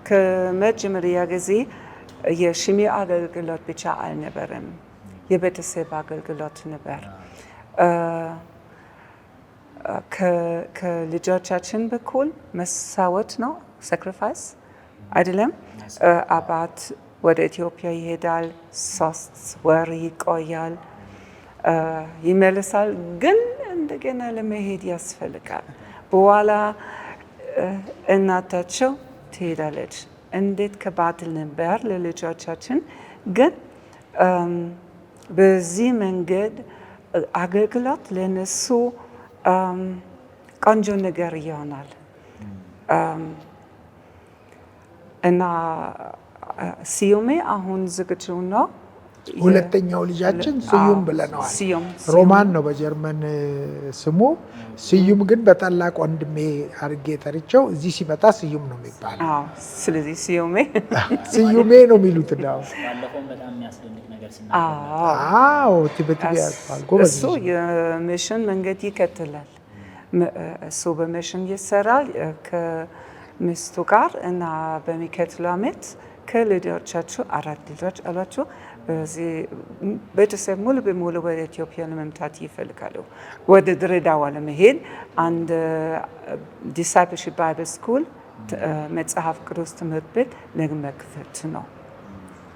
ከመጀመሪያ ጊዜ የሽሚ አገልግሎት ብቻ አልነበረም፣ የቤተሰብ አገልግሎት ነበር። ከልጆቻችን በኩል መሳወት ነው፣ ሳክሪፋይስ አይደለም። አባት ወደ ኢትዮጵያ ይሄዳል። 3 ወር ይቆያል፣ ይመለሳል። ግን እንደገና ለመሄድ ያስፈልጋል። በኋላ እናታቸው ትሄዳለች። እንዴት ከባድ ነበር ለልጆቻችን። ግን በዚህ መንገድ አገልግሎት ለነሱ ቆንጆ ነገር ይሆናል እና ስዩሜ አሁን ዝግጁ ነው። ሁለተኛው ልጃችን ስዩም ብለነዋል። ሮማን ነው በጀርመን ስሙ። ስዩም ግን በታላቅ ወንድሜ አድርጌ ጠርቼው እዚህ ሲመጣ ስዩም ነው የሚባለው። ስለዚህ ስዩሜ ስዩሜ ነው የሚሉት። ባለፈው በጣም የሚያስደንቅ ነገር ሲናገር ቲቤት እሱ የሚሽን መንገድ ይከተላል። እሱ በሚሽን ይሰራል ከሚስቱ ጋር እና በሚቀጥለው ዓመት ከልጆቻቸው 4 ልጆች አሏቸው። በዚህ ቤተሰብ ሙሉ በሙሉ ወደ ኢትዮጵያ ለመምጣት ይፈልጋሉ። ወደ ድሬዳዋ ለመሄድ አንድ ዲሳይፕልሺፕ ባይብል ስኩል መጽሐፍ ቅዱስ ትምህርት ቤት ለመክፈት ነው።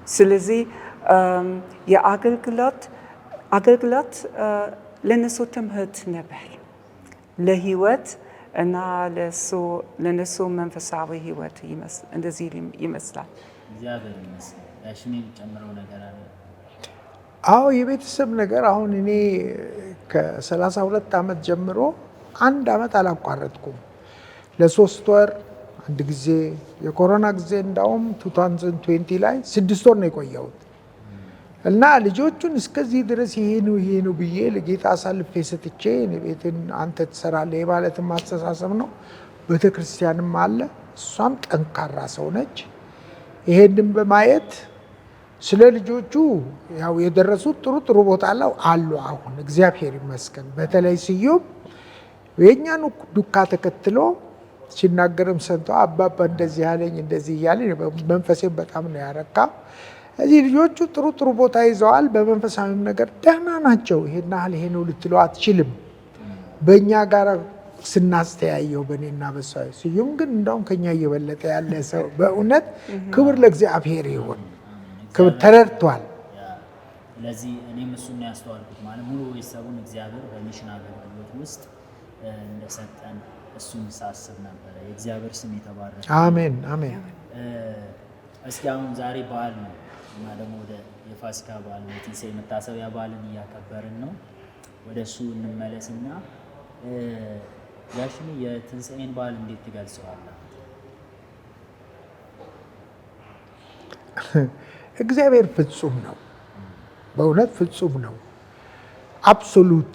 ስለዚህ የአገልግሎት ለነሱ ትምህርት ነበር ለህይወት እና ለነሱ መንፈሳዊ ህይወት እንደዚህ ይመስላል። እግዚአብሔር ይመስገን። ያሽኔ ጨምረው ነገር አለ? የቤተሰብ ነገር አሁን እኔ ከ32 ዓመት ጀምሮ 1 ዓመት አላቋረጥኩም። ለ3 ወር አንድ ጊዜ የኮሮና ጊዜ እንዳውም 2020 ላይ 6 ወር ነው የቆየሁት እና ልጆቹን እስከዚህ ድረስ ይሄ ነው ብዬ ለጌታ አሳልፌ ሰጥቼ ቤትን አንተ ትሰራለህ የማለትም አስተሳሰብ ነው። ቤተክርስቲያንም አለ። እሷም ጠንካራ ሰው ነች። ይሄንን በማየት ስለ ልጆቹ ያው የደረሱት ጥሩ ቦታ ላይ አሉ። አሁን እግዚአብሔር ይመስገን። በተለይ ስዩም የኛን ዱካ ተከትሎ ሲናገርም ሰንቶ አባባ እንደዚህ ያለኝ እንደዚህ እያለ መንፈሴን በጣም ነው ያረካ። እዚህ ልጆቹ ጥሩ ቦታ ይዘዋል። በመንፈሳዊም ነገር ደህና ናቸው። ይሄ ነው ልትለው አትችልም። በእኛ ጋር ስናስተያየው በእኔና በሷ ስዩም ግን እንደውም ከኛ እየበለጠ ያለ ሰው በእውነት ክብር ለእግዚአብሔር ይሁን። ክብር ተረድቷል። ስለዚህ እኔም እሱን ነው ያስተዋልኩት። ማለት ሙሉ ቤተሰቡን እግዚአብሔር በሚሽን አገልግሎት ውስጥ እንደሰጠን እሱን ሳስብ ነበረ። የእግዚአብሔር ስም የተባረከ አሜን አሜን። እስኪ አሁን ዛሬ በዓል ነው እና ደግሞ ወደ የፋሲካ በዓል የትንሣኤ መታሰቢያ በዓልን እያከበርን ነው። ወደ እሱ እንመለስና ያሽኒ የትንሣኤን በዓል እንዴት ትገልጸዋለህ? እግዚአብሔር ፍጹም ነው። በእውነት ፍጹም ነው። አብሶሉት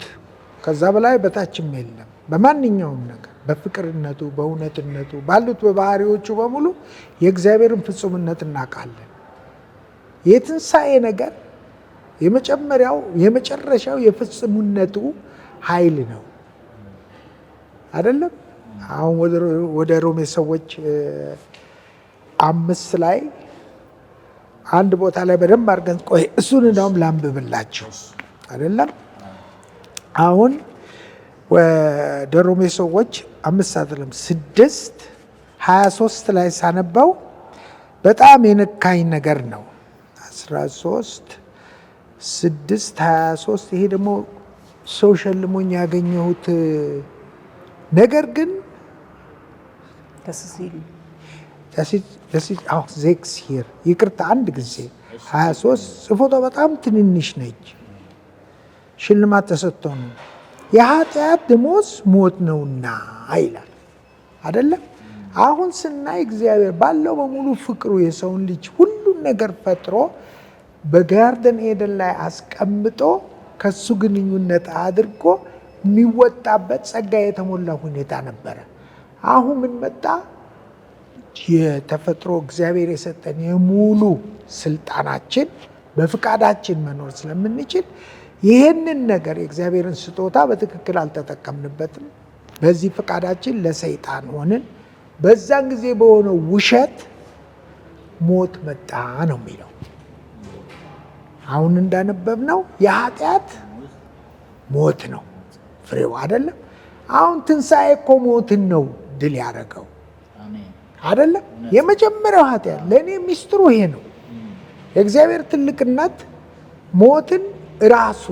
ከዛ በላይ በታችም የለም። በማንኛውም ነገር በፍቅርነቱ፣ በእውነትነቱ ባሉት በባህሪዎቹ በሙሉ የእግዚአብሔርን ፍጹምነት እናውቃለን። የትንሣኤ ነገር የመጨረሻው የፍጹምነቱ ኃይል ነው አይደለም? አሁን ወደ ሮሜ ሰዎች 5 ላይ አንድ ቦታ ላይ በደንብ አድርገን ቆይ እሱን እንዳውም ላንብብላችሁ አይደለም? አሁን ወደ ሮሜ ሰዎች 5:6-23 ላይ ሳነባው በጣም የነካኝ ነገር ነው። 13:6-23 ይሄ ደግሞ ሰው ሸልሞኝ ያገኘሁት ነገር ግን ዜክስ ሂር ይቅርታ፣ አንድ ጊዜ 23 ጽፎቷ በጣም ትንንሽ ነች። ሽልማት ተሰጥቶ ነው የኃጢአት ደሞዝ ሞት ነውና ይላል አይደለም? አሁን ስናይ እግዚአብሔር ባለው በሙሉ ፍቅሩ የሰውን ልጅ ሁሉን ነገር ፈጥሮ በጋርደን ኤደን ላይ አስቀምጦ ከሱ ግንኙነት አድርጎ የሚወጣበት ጸጋ የተሞላ ሁኔታ ነበረ። አሁን ምን መጣ? የተፈጥሮ እግዚአብሔር የሰጠን የሙሉ ስልጣናችን በፍቃዳችን መኖር ስለምንችል ይህንን ነገር የእግዚአብሔርን ስጦታ በትክክል አልተጠቀምንበትም። በዚህ ፍቃዳችን ለሰይጣን ሆንን። በዛን ጊዜ በሆነው ውሸት ሞት መጣ ነው የሚለው። አሁን እንዳነበብነው የኃጢአት ሞት ነው ፍሬው አይደለም? አሁን ትንሣኤ እኮ ሞትን ነው ድል ያደረገው አይደለም? የመጀመሪያው ኃጢአት ለእኔ ሚስጥሩ ይሄ ነው። የእግዚአብሔር ትልቅነት ሞትን ራሱ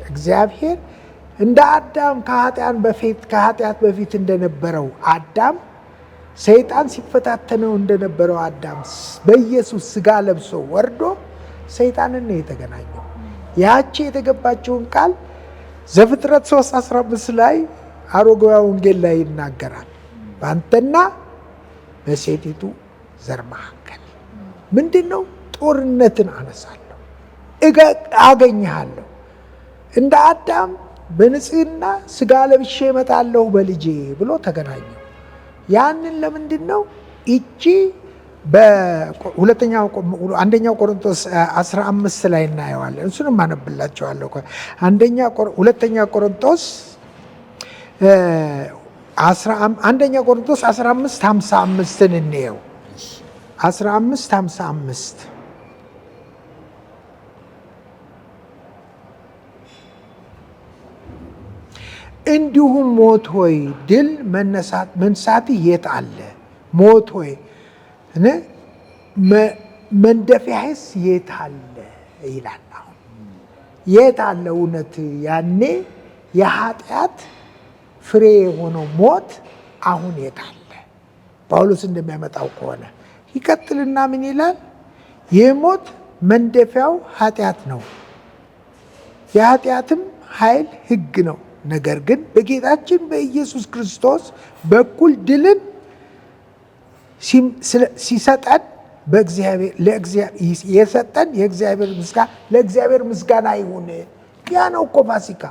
እግዚአብሔር እንደ አዳም ከኃጢአት በፊት እንደነበረው አዳም ሰይጣን ሲፈታተነው እንደነበረው አዳም በኢየሱስ ስጋ ለብሶ ወርዶ ሰይጣንን ነው የተገናኘው። ያቺ የተገባቸውን ቃል ዘፍጥረት 3:15 ላይ አሮጌው ወንጌል ላይ ይናገራል። በአንተና በሴቲቱ ዘር መካከል ምንድነው? ጦርነትን አነሳለሁ፣ አገኘሃለሁ። እንደ አዳም በንጽህና ስጋ ለብሼ እመጣለሁ በልጄ ብሎ ተገናኘው። ያንን ለምንድን ነው? እቺ አንደኛው ቆሮንቶስ 15 ላይ እናየዋለን። እሱንም አነብላቸዋለሁ። ሁለተኛ ቆሮንቶስ 15:55 እንየው። 15:55 እንዲሁም ሞት ሆይ ድል መንሳት የት አለ? ሞት ሆይ መንደፊያህስ የት አለ ይላል። አሁን የት አለ? እውነት ያኔ የኃጢአት ፍሬ የሆነው ሞት አሁን የት አለ? ጳውሎስ እንደሚያመጣው ከሆነ ይቀጥልና ምን ይላል? የሞት መንደፊያው ኃጢአት ነው፣ የኃጢአትም ኃይል ሕግ ነው። ነገር ግን በጌታችን በኢየሱስ ክርስቶስ በኩል ድልን ሲሰጠን የሰጠን ለእግዚአብሔር ምስጋና ይሁን። ያ ነው እኮ ፋሲካ።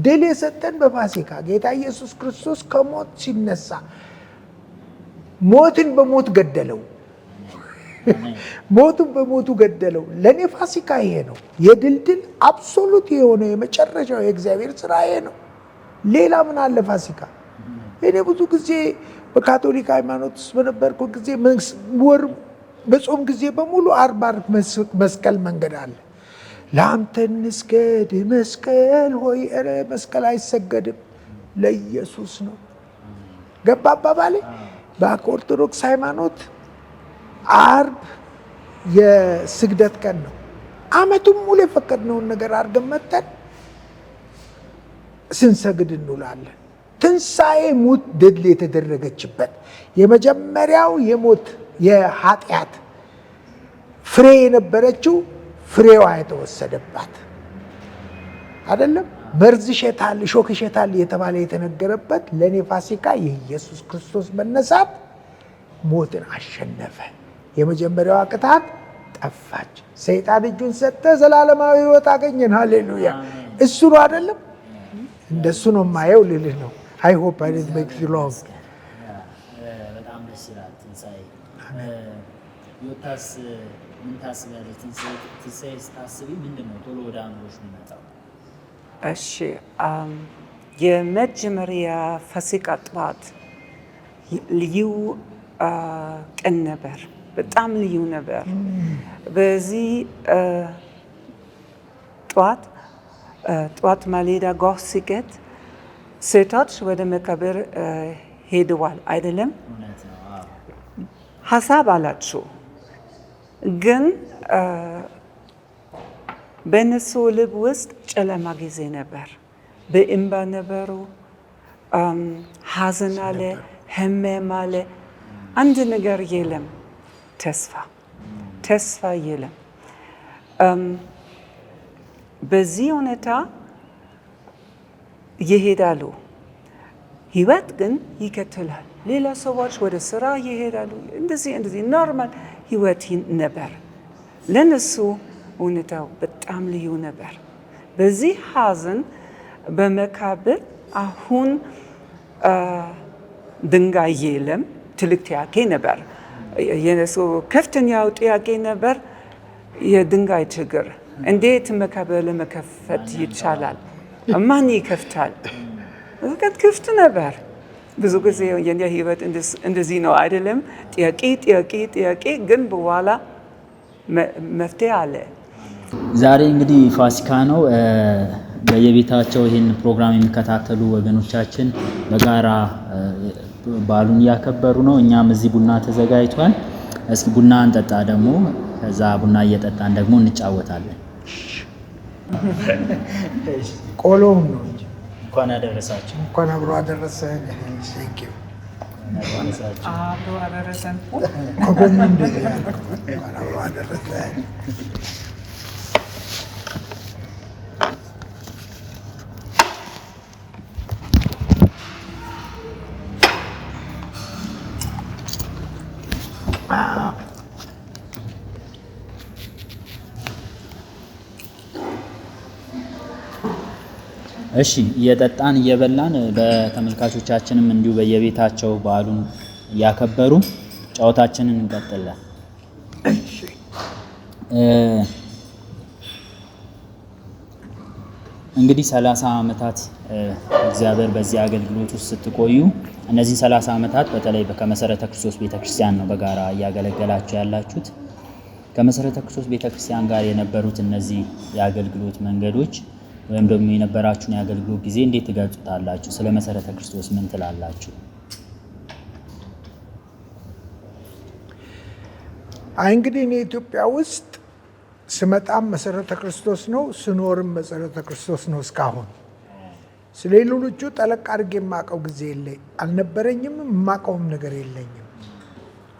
ድል የሰጠን በፋሲካ ጌታ ኢየሱስ ክርስቶስ ከሞት ሲነሳ ሞትን በሞት ገደለው። ሞቱን በሞቱ ገደለው። ለእኔ ፋሲካ ይሄ ነው። የድልድል አብሶሉት የሆነ የመጨረሻው የእግዚአብሔር ስራ ይሄ ነው። ሌላ ምን አለ ፋሲካ? እኔ ብዙ ጊዜ በካቶሊክ ሃይማኖት ውስጥ በነበርኩ ጊዜ በጾም ጊዜ በሙሉ ዓርብ መስቀል መንገድ አለ። ለአንተ እንስገድ መስቀል ሆይ፣ ኧረ መስቀል አይሰገድም ለኢየሱስ ነው። ገባ አባባሌ? በኦርቶዶክስ ሃይማኖት ዓርብ የስግደት ቀን ነው። ዓመቱን ሙሉ የፈቀድነውን ነገር አድርገን መተን ስንሰግድ እንውላለን። ትንሣኤ ሙት ድል የተደረገችበት የመጀመሪያው የኃጢአት ፍሬ የነበረችው ፍሬዋ የተወሰደባት አይደለም። መርዝ ይሸታል፣ እሾክ ይሸታል የተባለ የተነገረበት ለእኔ ፋሲካ የኢየሱስ ክርስቶስ መነሳት ሞትን አሸነፈ። የመጀመሪያዋ ቅጣት ጠፋች። ሰይጣን እጁን ሰጠ፣ ዘላለማዊ ሕይወት አገኘን። ሃሌሉያ! እሱ ነው አይደለም? እንደሱ ነው የማየው ልልህ ነው። አይ ሆፕ አይ ዲድንት ሜክ ዩ ሎንግ። በጣም ደስ ይላል። ትንሣኤ ዮታስ ምን ታስቢያለሽ? ትንሣኤ ስታስቢ ምንድን ነው ቶሎ ወደ አእምሮሽ የሚመጣው? እሺ የመጀመሪያ ፋሲካ ጠዋት ልዩ ቀን ነበር። በጣም ልዩ ነበር። በዚህ ጠዋት ማሌዳ ጎህ ሲገት ሴቶች ወደ መቃብር ሄደዋል አይደለም? ሀሳብ አላቸው፣ ግን በእነሱ ልብ ውስጥ ጨለማ ጊዜ ነበር። በእንባ ነበሩ። ሐዘን አለ፣ ህመም አለ። አንድ ነገር የለም። ተስፋ የለም። በዚህ ሁኔታ ይሄዳሉ። ህይወት ግን ይቀጥላል። ሌላ ሰዎች ወደ ስራ ይሄዳሉ። እንደዚህ ኖርማል ህይወት ነበር። ለነሱ ሁኔታው በጣም ልዩ ነበር። በዚህ ሐዘን በመቃብር አሁን ድንጋይ የለም። ትልቅ ጥያቄ ነበር። የነሱ ከፍተኛው ጥያቄ ነበር የድንጋይ ችግር። እንዴት መቃብር ለመከፈት ይቻላል? ማን ይከፍታል? ክፍት ነበር። ብዙ ጊዜ የኛ ህይወት እንደዚህ ነው አይደለም? ጥያቄ ግን በኋላ መፍትሄ አለ። ዛሬ እንግዲህ ፋሲካ ነው። በየቤታቸው ይህን ፕሮግራም የሚከታተሉ ወገኖቻችን በጋራ በዓሉን እያከበሩ ነው። እኛም እዚህ ቡና ተዘጋጅቷል። እስኪ ቡና እንጠጣ ደግሞ ከዛ ቡና እየጠጣን ደግሞ እንጫወታለን። ቆሎም ነው እንጂ እንኳን አደረሳችሁ። እንኳን አብሮ አደረሰ። ቴንኪው አብሮ አደረሰን። ከጎኑ እንደዚህ ያልኩት እንኳን አብሮ አደረሰ። እሺ እየጠጣን እየበላን በተመልካቾቻችንም እንዲሁ በየቤታቸው በዓሉን እያከበሩ ጨዋታችንን እንቀጥላለን። እንግዲህ 30 ዓመታት እግዚአብሔር በዚህ አገልግሎት ውስጥ ስትቆዩ እነዚህ 30 ዓመታት በተለይ ከመሰረተ ክርስቶስ ቤተክርስቲያን ነው በጋራ እያገለገላችሁ ያላችሁት። ከመሰረተ ክርስቶስ ቤተክርስቲያን ጋር የነበሩት እነዚህ የአገልግሎት መንገዶች ወይም ደግሞ የነበራችሁን የአገልግሎት ጊዜ እንዴት ትገልጹታላችሁ? ስለ መሰረተ ክርስቶስ ምን ትላላችሁ? እንግዲህ እኔ ኢትዮጵያ ውስጥ ስመጣም መሰረተ ክርስቶስ ነው፣ ስኖርም መሰረተ ክርስቶስ ነው። እስካሁን ስለ ሌሎቹ ጠለቅ አድርጌ የማውቀው ጊዜ አልነበረኝም፣ የማውቀውም ነገር የለኝም።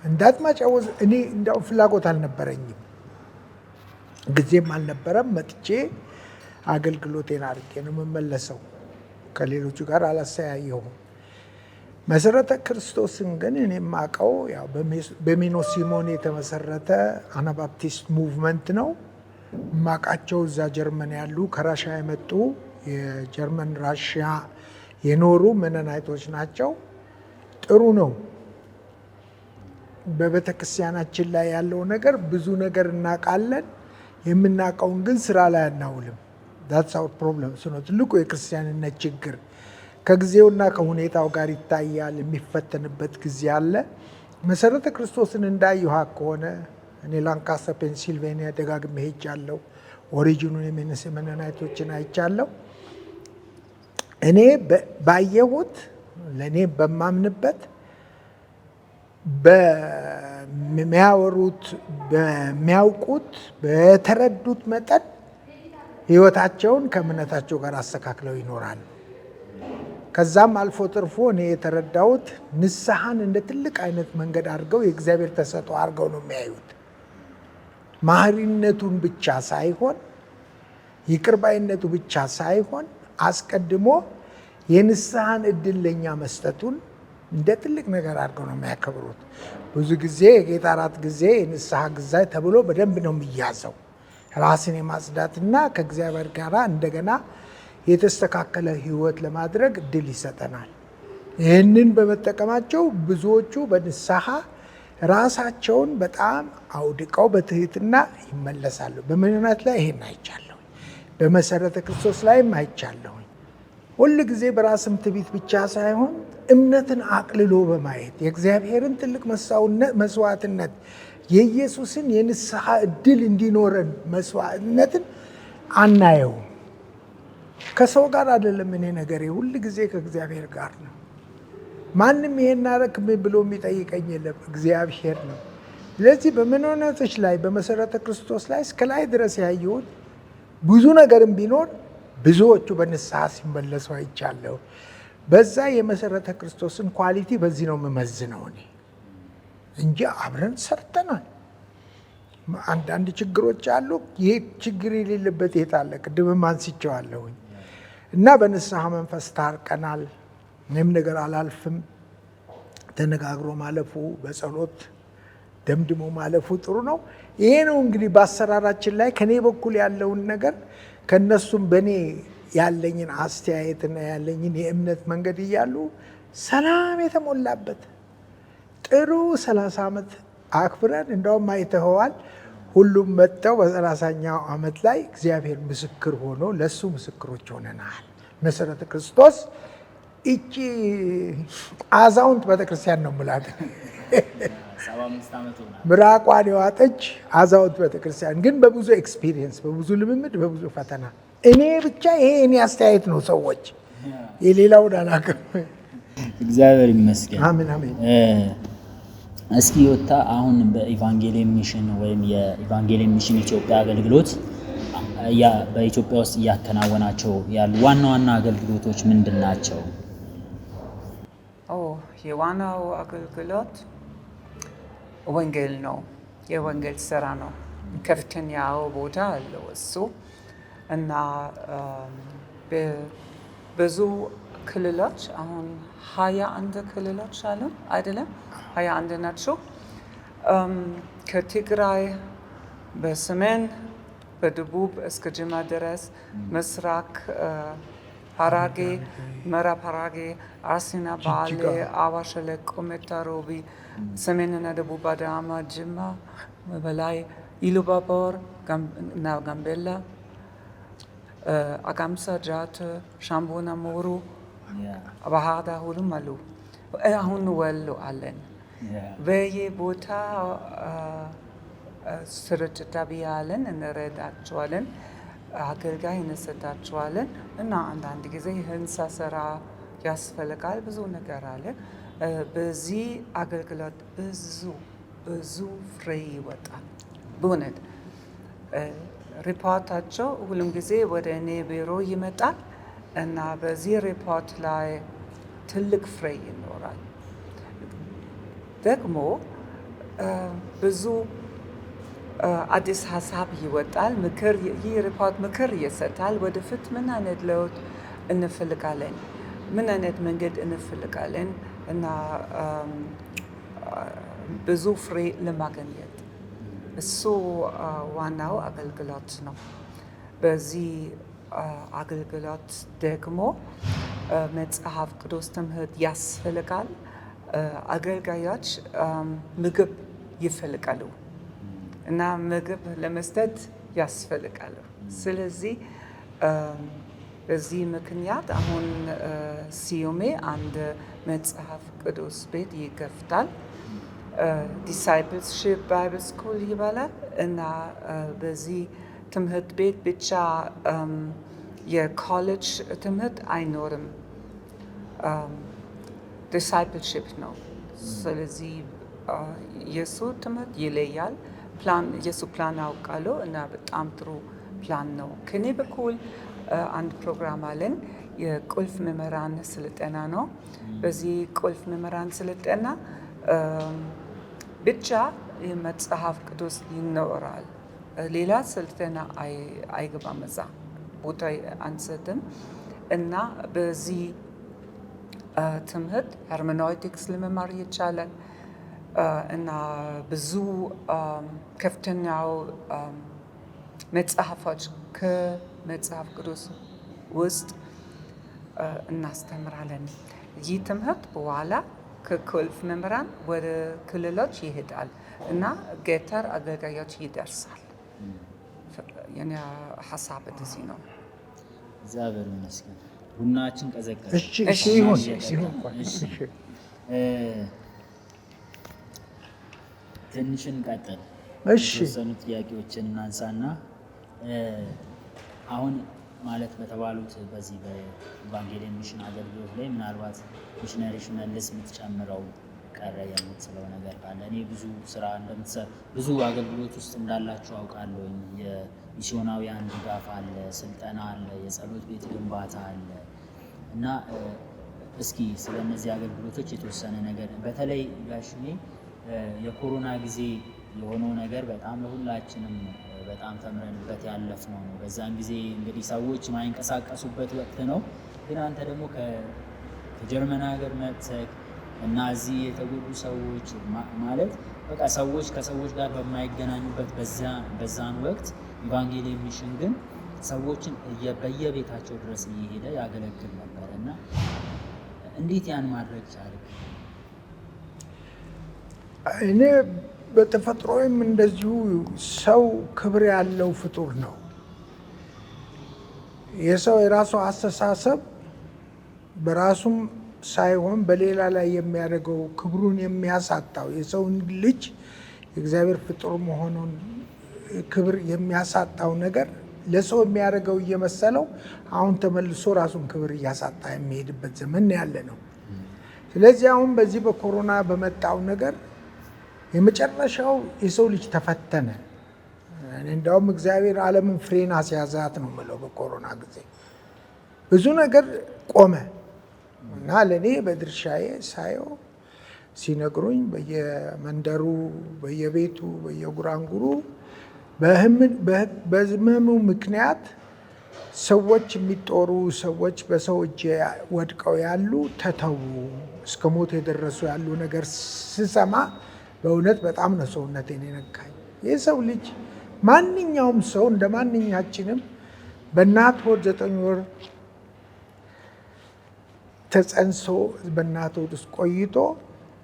እንዳትማጫወዝ እኔ እንዳው ፍላጎት አልነበረኝም፣ ጊዜም አልነበረም። መጥቼ አገልግሎቴን አድርጌ ነው የምመለሰው። ከሌሎቹ ጋር አላስተያየሁም። መሰረተ ክርስቶስን ግን እኔ የማውቀው ያው በሜኖሲሞን የተመሰረተ አናባፕቲስት ሙቭመንት ነው። የማውቃቸው እዛ ጀርመን ያሉ ከራሻ የመጡ የጀርመን ራሽያ የኖሩ መነናይቶች ናቸው። ጥሩ ነው። በቤተ ክርስቲያናችን ላይ ያለው ነገር ብዙ ነገር እናውቃለን። የምናውቀውን ግን ስራ ላይ አናውልም። ዳትስ አወር ፕሮብለም። እሱ ነው ትልቁ የክርስቲያንነት ችግር። ከጊዜውና ከሁኔታው ጋር ይታያል። የሚፈተንበት ጊዜ አለ። መሰረተ ክርስቶስን እንዳየኋ ከሆነ እኔ ላንካስተር ፔንሲልቬኒያ ደጋግሜ ሄጃለሁ። ኦሪጂኑን የሜኖናይቶችን አይቻለሁ። እኔ ባየሁት ለእኔ በማምንበት በሚያወሩት በሚያውቁት በተረዱት መጠን ህይወታቸውን ከእምነታቸው ጋር አስተካክለው ይኖራሉ። ከዛም አልፎ ተርፎ እኔ የተረዳሁት ንስሐን እንደ ትልቅ አይነት መንገድ አድርገው የእግዚአብሔር ተሰጥኦ አድርገው ነው የሚያዩት። ማህሪነቱን ብቻ ሳይሆን ይቅርባይነቱ ብቻ ሳይሆን አስቀድሞ የንስሐን እድል ለኛ መስጠቱን እንደ ትልቅ ነገር አድርገው ነው የሚያከብሩት። ብዙ ጊዜ የጌታ እራት ጊዜ የንስሐ ጊዜ ተብሎ በደንብ ነው የሚያዘው። ራስን የማጽዳትና ከእግዚአብሔር ጋር እንደገና የተስተካከለ ህይወት ለማድረግ እድል ይሰጠናል። ይህንን በመጠቀማቸው ብዙዎቹ በንስሐ ራሳቸውን በጣም አውድቀው በትህትና ይመለሳሉ። በመንነት ላይ ይሄን አይቻለሁ። በመሰረተ ክርስቶስ ላይም አይቻለሁ። ሁል ጊዜ በራስም ትዕቢት ብቻ ሳይሆን እምነትን አቅልሎ በማየት የእግዚአብሔርን ትልቅ መስዋዕትነት የኢየሱስን የንስሐ እድል እንዲኖረን መስዋዕትነትን አናየውም። ከሰው ጋር አይደለም። እኔ ነገሬ ሁል ጊዜ ከእግዚአብሔር ጋር ነው። ማንም ይሄን አረክም ብሎ የሚጠይቀኝ የለም፣ እግዚአብሔር ነው። ስለዚህ በመንነቶች ላይ በመሰረተ ክርስቶስ ላይ እስከ ላይ ድረስ ያየሁት ብዙ ነገርም ቢኖር ብዙዎቹ በንስሐ ሲመለሱ አይቻለሁ። በዛ የመሰረተ ክርስቶስን ኳሊቲ በዚህ ነው የምመዝነው እኔ እንጂ አብረን ሰርተናል። አንዳንድ ችግሮች አሉ። ይህ ችግር የሌለበት የት አለ? ቅድምም አንስቼዋለሁኝ። እና በንስሐ መንፈስ ታርቀናል። ምንም ነገር አላልፍም። ተነጋግሮ ማለፉ በጸሎት ደምድሞ ማለፉ ጥሩ ነው። ይሄ ነው እንግዲህ በአሰራራችን ላይ ከኔ በኩል ያለውን ነገር ከነሱም በእኔ ያለኝን አስተያየትና ያለኝን የእምነት መንገድ እያሉ ሰላም የተሞላበት ጥሩ 30 ዓመት አክብረን እንደውም አይተኸዋል። ሁሉም መጥተው በ30ኛው ዓመት ላይ እግዚአብሔር ምስክር ሆኖ ለሱ ምስክሮች ሆነናል። መሰረተ ክርስቶስ እቺ አዛውንት ቤተክርስቲያን ነው የምላት። ምራቋን የዋጠች አዛውንት ቤተክርስቲያን ግን በብዙ ኤክስፒሪየንስ፣ በብዙ ልምምድ፣ በብዙ ፈተና። እኔ ብቻ ይሄ እኔ አስተያየት ነው። ሰዎች የሌላውን አላውቅም። እግዚአብሔር ይመስገን። አሜን አሜን። እስኪ ወታ አሁን በኢቫንጌሊየም ሚሽን ወይም የኢቫንጌሊየም ሚሽን ኢትዮጵያ አገልግሎት በኢትዮጵያ ውስጥ እያከናወናቸው ያሉ ዋና ዋና አገልግሎቶች ምንድን ናቸው? የዋናው አገልግሎት ወንጌል ነው። የወንጌል ስራ ነው። ከፍተኛው ቦታ አለው እሱ እና ብዙ ክልሎች አሁን 21 ክልሎች አሉ አይደለም? 21 ናቸው። ከትግራይ በሰሜን በደቡብ እስከ ጅማ ድረስ፣ ምስራቅ ሐራጌ፣ ምዕራብ ሐራጌ፣ አርሲና፣ ባሌ፣ አዋሽ ሸለቆ፣ ሜታ ሮቢ፣ ሰሜንና ደቡብ አዳማ፣ ጅማ፣ በላይ ኢሉባቦር እና ጋምቤላ፣ አጋምሳ፣ ጃት፣ ሻምቦና፣ ሞሩ፣ ባህር ዳር ሁሉም አሉ። አሁን ወሎ አለን። በየቦታ ስርጭት ጣቢያ አለን። እንረዳቸዋለን፣ አገልጋይ እንሰጣቸዋለን እና አንዳንድ ጊዜ ህንፃ ስራ ያስፈልጋል። ብዙ ነገር አለ። በዚህ አገልግሎት ብዙ ፍሬ ይወጣል። በእውነት ሪፖርታቸው ሁሉም ጊዜ ወደ እኔ ቢሮ ይመጣል እና በዚህ ሪፖርት ላይ ትልቅ ፍሬ ይኖራል። ደግሞ ብዙ አዲስ ሀሳብ ይወጣል። ይህ ሪፖርት ምክር ይሰጣል። ወደፊት ምን አይነት ለውጥ እንፈልጋለን፣ ምን አይነት መንገድ እንፈልጋለን እና ብዙ ፍሬ ለማግኘት እሱ ዋናው አገልግሎት ነው። በዚህ አገልግሎት ደግሞ መጽሐፍ ቅዱስ ትምህርት ያስፈልጋል። አገልጋዮች ምግብ ይፈልጋሉ እና ምግብ ለመስጠት ያስፈልጋሉ። ስለዚህ በዚህ ምክንያት አሁን ሲዮሜ አንድ መጽሐፍ ቅዱስ ቤት ይከፍታል። ዲሳይፕልስሺፕ ባይብል ስኩል ይባላል እና በዚህ ትምህርት ቤት ብቻ የኮሌጅ ትምህርት አይኖርም፣ ዲሳይፕልሺፕ ነው። ስለዚህ የሱ ትምህርት ይለያል። የሱ ፕላን አውቃለሁ እና በጣም ጥሩ ፕላን ነው። ከኔ በኩል አንድ ፕሮግራም አለን። የቁልፍ መምህራን ስልጠና ነው። በዚህ ቁልፍ መምህራን ስልጠና ብቻ የመጽሐፍ ቅዱስ ይኖራል። ሌላ ስልጠና አይገባም። እዛ ቦታ አንሰጥም እና በዚህ ትምህርት ሄርሜኖቲክስ ለመማር ይቻላል እና ብዙ ከፍተኛው መጽሐፎች ከመጽሐፍ ቅዱስ ውስጥ እናስተምራለን። ይህ ትምህርት በኋላ ከቁልፍ መምህራን ወደ ክልሎች ይሄዳል እና ገጠር አገልጋዮች ይደርሳል። የኔ ሀሳብ እንደዚህ ነው። እግዚአብሔር ይመስገን። ቡናችን ቀዘቀዘ። ትንሽ እንቀጥል። የተወሰኑ ጥያቄዎችን እናንሳና አሁን ማለት በተባሉት በዚህ በኢቫንጌሊየም ሚሽን አገልግሎት ላይ ምናልባት ሚሽነሪ ሽመልስ የምትጨምረው ቀረ የምትለው ነገር ካለ? እኔ ብዙ ስራ ብዙ አገልግሎት ውስጥ እንዳላችሁ አውቃለሁ። የሚስዮናውያን ድጋፍ አለ፣ ስልጠና አለ፣ የጸሎት ቤት ግንባታ አለ እና እስኪ ስለ እነዚህ አገልግሎቶች የተወሰነ ነገር በተለይ ጋሽኔ የኮሮና ጊዜ የሆነው ነገር በጣም ለሁላችንም በጣም ተምረንበት ያለፍነው ነው። በዛን ጊዜ እንግዲህ ሰዎች ማይንቀሳቀሱበት ወቅት ነው። ግን አንተ ደግሞ ከጀርመን ሀገር መጥተህ እና እዚህ የተጎዱ ሰዎች ማለት በቃ ሰዎች ከሰዎች ጋር በማይገናኙበት በዛን ወቅት ኢቫንጌሊየም ሚሽን ግን ሰዎችን በየቤታቸው ድረስ እየሄደ ያገለግል ነበር እና እንዴት ያን ማድረግ ቻልክ? እኔ በተፈጥሮም እንደዚሁ ሰው ክብር ያለው ፍጡር ነው። የሰው የራሱ አስተሳሰብ በራሱም ሳይሆን በሌላ ላይ የሚያደርገው ክብሩን የሚያሳጣው የሰውን ልጅ የእግዚአብሔር ፍጡር መሆኑን ክብር የሚያሳጣው ነገር ለሰው የሚያደርገው እየመሰለው አሁን ተመልሶ ራሱን ክብር እያሳጣ የሚሄድበት ዘመን ያለ ነው። ስለዚህ አሁን በዚህ በኮሮና በመጣው ነገር የመጨረሻው የሰው ልጅ ተፈተነ። እንደውም እግዚአብሔር ዓለምን ፍሬን አስያዛት ነው የምለው። በኮሮና ጊዜ ብዙ ነገር ቆመ እና ለእኔ በድርሻዬ ሳየው ሲነግሩኝ በየመንደሩ፣ በየቤቱ፣ በየጉራንጉሩ በህመሙ ምክንያት ሰዎች የሚጦሩ ሰዎች በሰው እጅ ወድቀው ያሉ ተተዉ፣ እስከ ሞት የደረሱ ያሉ ነገር ስሰማ በእውነት በጣም ነው ሰውነቴን የነካኝ። የሰው ልጅ ማንኛውም ሰው እንደ ማንኛችንም በእናት ሆድ 9 ወር ተጸንሶ በእናት ሆድ ውስጥ ቆይቶ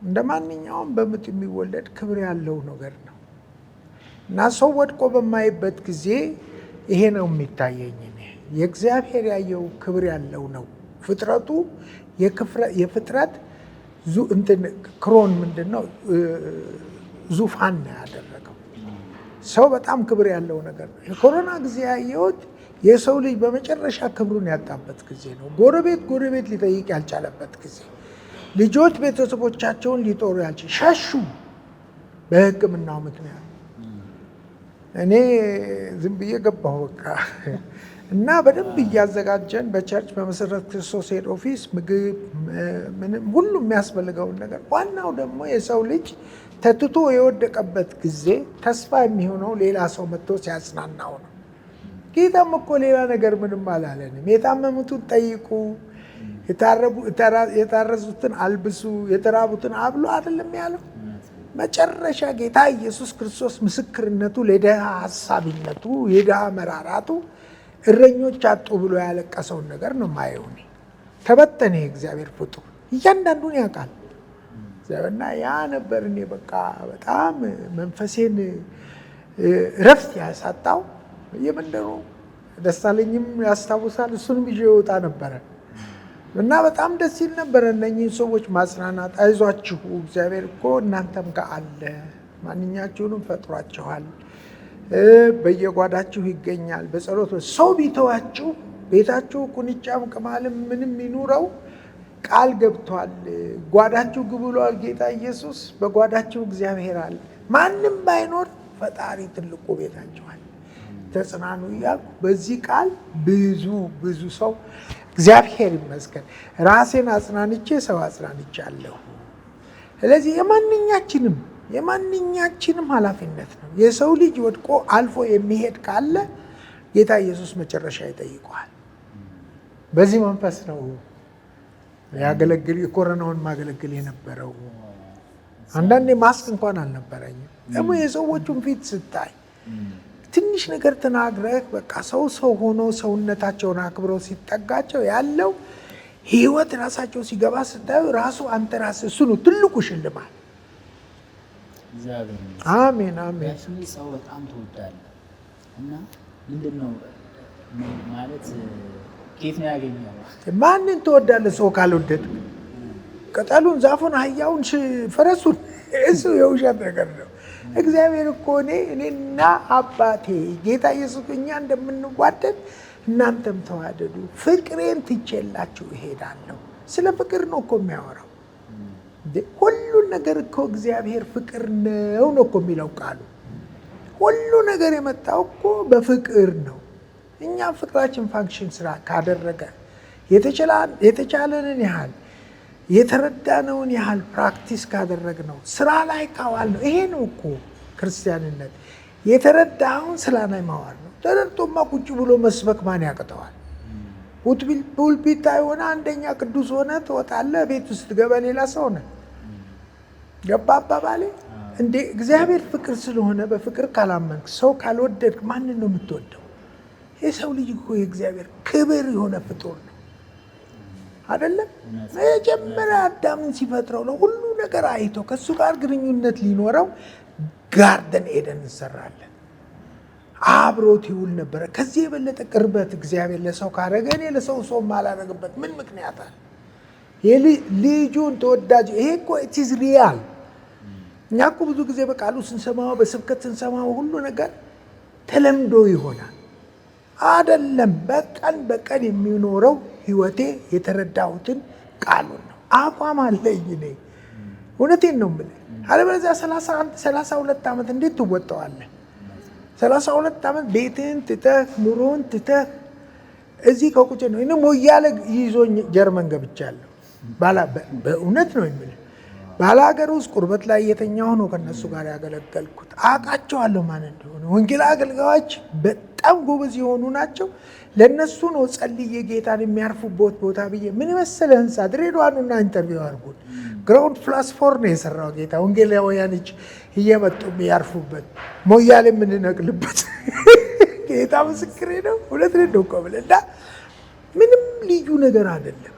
እንደ ማንኛውም በምጥ የሚወለድ ክብር ያለው ነገር ነው እና ሰው ወድቆ በማይበት ጊዜ ይሄ ነው የሚታየኝ። የእግዚአብሔር ያየው ክብር ያለው ነው። ፍጥረቱ የፍጥረት ክሮን ምንድን ነው? ዙፋን ነው ያደረገው። ሰው በጣም ክብር ያለው ነገር ነው። የኮሮና ጊዜ ያየሁት የሰው ልጅ በመጨረሻ ክብሩን ያጣበት ጊዜ ነው። ጎረቤት ሊጠይቅ ያልቻለበት ጊዜ፣ ልጆች ቤተሰቦቻቸውን ሊጦሩ ሸሹ በሕክምናው ምክንያት። እኔ ዝም ብዬ ገባሁ በቃ እና በደንብ እያዘጋጀን በቸርች በመሰረት ክርስቶስ ሄድ ኦፊስ ምግብ ምንም ሁሉ የሚያስፈልገውን ነገር። ዋናው ደግሞ የሰው ልጅ ተትቶ የወደቀበት ጊዜ ተስፋ የሚሆነው ሌላ ሰው መጥቶ ሲያጽናናው ነው። ጌታም እኮ ሌላ ነገር ምንም አላለንም። የታመሙትን ጠይቁ፣ የታረዙትን አልብሱ፣ የተራቡትን አብሉ አይደለም ያለው? መጨረሻ ጌታ ኢየሱስ ክርስቶስ ምስክርነቱ ለድሃ ሀሳቢነቱ የድሃ መራራቱ እረኞች አጡ ብሎ ያለቀሰውን ነገር ነው ማየው። ተበተነ የእግዚአብሔር ፍጡር እያንዳንዱን ያውቃል እና ያ ነበር እኔ በቃ በጣም መንፈሴን እረፍት ያሳጣው። የመንደሩ ደሳለኝም ያስታውሳል፣ እሱንም ይዤ ይወጣ ነበረ እና በጣም ደስ ይል ነበረ እነኚህ ሰዎች ማጽናናት። አይዟችሁ እግዚአብሔር እኮ እናንተም ጋር አለ፣ ማንኛችሁንም ፈጥሯችኋል፣ በየጓዳችሁ ይገኛል። በጸሎት ሰው ቢተዋችሁ ቤታችሁ ቁንጫም ቅማልም ምንም ይኑረው ቃል ገብቷል። ጓዳችሁ ግቡ ብሏል ጌታ ኢየሱስ። በጓዳችሁ እግዚአብሔር አለ። ማንም ባይኖር ፈጣሪ ትልቁ ቤታችኋል። ተጽናኑ እያልኩ በዚህ ቃል ብዙ ሰው እግዚአብሔር ይመስገን ራሴን አጽናንቼ ሰው አጽናንቻለሁ። ስለዚህ የማንኛችንም ኃላፊነት ነው። የሰው ልጅ ወድቆ አልፎ የሚሄድ ካለ ጌታ ኢየሱስ መጨረሻ ይጠይቀዋል። በዚህ መንፈስ ነው የኮረናውን ማገለግል የነበረው። አንዳንዴ ማስክ እንኳን አልነበረኝም። ደግሞ የሰዎቹን ፊት ስታይ ትንሽ ነገር ተናግረህ በቃ ሰው ሆኖ ሰውነታቸውን አክብረው ሲጠጋቸው ያለው ህይወት ራሳቸው ሲገባ ስታዩ ራሱ አንተ ራስህ እሱ ነው ትልቁ ሽልማት። አሜን አሜን። ሰው በጣም ትወዳለህ እና ምንድን ነው ማለት ከየት ነው ያገኘው? ማንን ትወዳለህ? ሰው ካልወደድክ ቅጠሉን፣ ዛፉን፣ አህያውን፣ ፈረሱን እሱ የውሸት ነገር ነው። እግዚአብሔር እኮ እኔና አባቴ ጌታ ኢየሱስ እኛ እንደምንዋደድ እናንተም ተዋደዱ፣ ፍቅሬን ትቼላችሁ እሄዳለሁ። ስለ ፍቅር ነው እኮ የሚያወራው። ሁሉን ነገር እኮ እግዚአብሔር ፍቅር ነው እኮ የሚለው ቃሉ። ሁሉ ነገር የመጣው እኮ በፍቅር ነው። እኛ ፍቅራችን ፋንክሽን ስራ ካደረገ የተቻለንን ያህል የተረዳነውን ያህል ፕራክቲስ ካደረግነው ስራ ላይ ካዋል ነው። ይሄ ነው እኮ ክርስቲያንነት። የተረዳኸውን ስራ ላይ ማዋል ነው። ተረድቶማ ቁጭ ብሎ መስበክ ማን ያቅተዋል? ፑልፒት የሆነ አንደኛ ቅዱስ ሆነ ትወጣለህ፣ ቤት ውስጥ ገባ ሌላ ሰው ነህ። ገባ አባባሌ እንዴ? እግዚአብሔር ፍቅር ስለሆነ በፍቅር ካላመንክ ሰው ካልወደድክ ማንን ነው የምትወደው? የሰው ልጅ እኮ የእግዚአብሔር ክብር የሆነ ፍጡር ነው አይደለም? መጀመሪያ አዳምን ሲፈጥረው ነው ሁሉ ነገር አይቶ ከእሱ ጋር ግንኙነት ሊኖረው ጋርደን ኤደን እንሰራለን። አብሮት ይውል ነበረ። ከዚህ የበለጠ ቅርበት እግዚአብሔር ለሰው ካረገ እኔ ለሰው ማላረግበት ምን ምክንያት አለ? ልጁን ተወዳጅ ይሄ እኮ ኢትዝ ሪያል። እኛ እኮ ብዙ ጊዜ በቃሉ ስንሰማው በስብከት ስንሰማው ሁሉ ነገር ተለምዶ ይሆናል። አይደለም። በቀን የሚኖረው ህይወቴ የተረዳሁትን ቃሉን ነው። አቋም አለኝ እኔ። እውነቴን ነው የምልህ። አለበለዚያ 31 32 ዓመት እንዴት ትወጣዋለህ? 32 ዓመት ቤትህን ትተህ ኑሮን ትተህ እዚህ ከቁጭ ነው። እኔ ሞያሌ ይዞኝ ጀርመን ገብቻለሁ። በእውነት ነው የምልህ። ባላገር ውስጥ ቁርበት ላይ የተኛው ነው ከነሱ ጋር ያገለገልኩት። አውቃቸዋለሁ ማን እንደሆነ። ወንጌል አገልጋዮች በጣም ጎበዝ የሆኑ ናቸው። ለነሱ ነው ጸልዬ ጌታን የሚያርፉበት ቦታ ብዬ ምን መሰለ ህንፃ ድሬዳዋኑና ኢንተርቪው አድርጎት ግራውንድ ፕላስ 4 ነው የሰራው ጌታ። ወንጌላውያኖች እየመጡ የሚያርፉበት ሞያሌ የምንነቅልበት ጌታ ምስክሬ ነው። እውነት ነው እኮ ብለህ እና ምንም ልዩ ነገር አይደለም።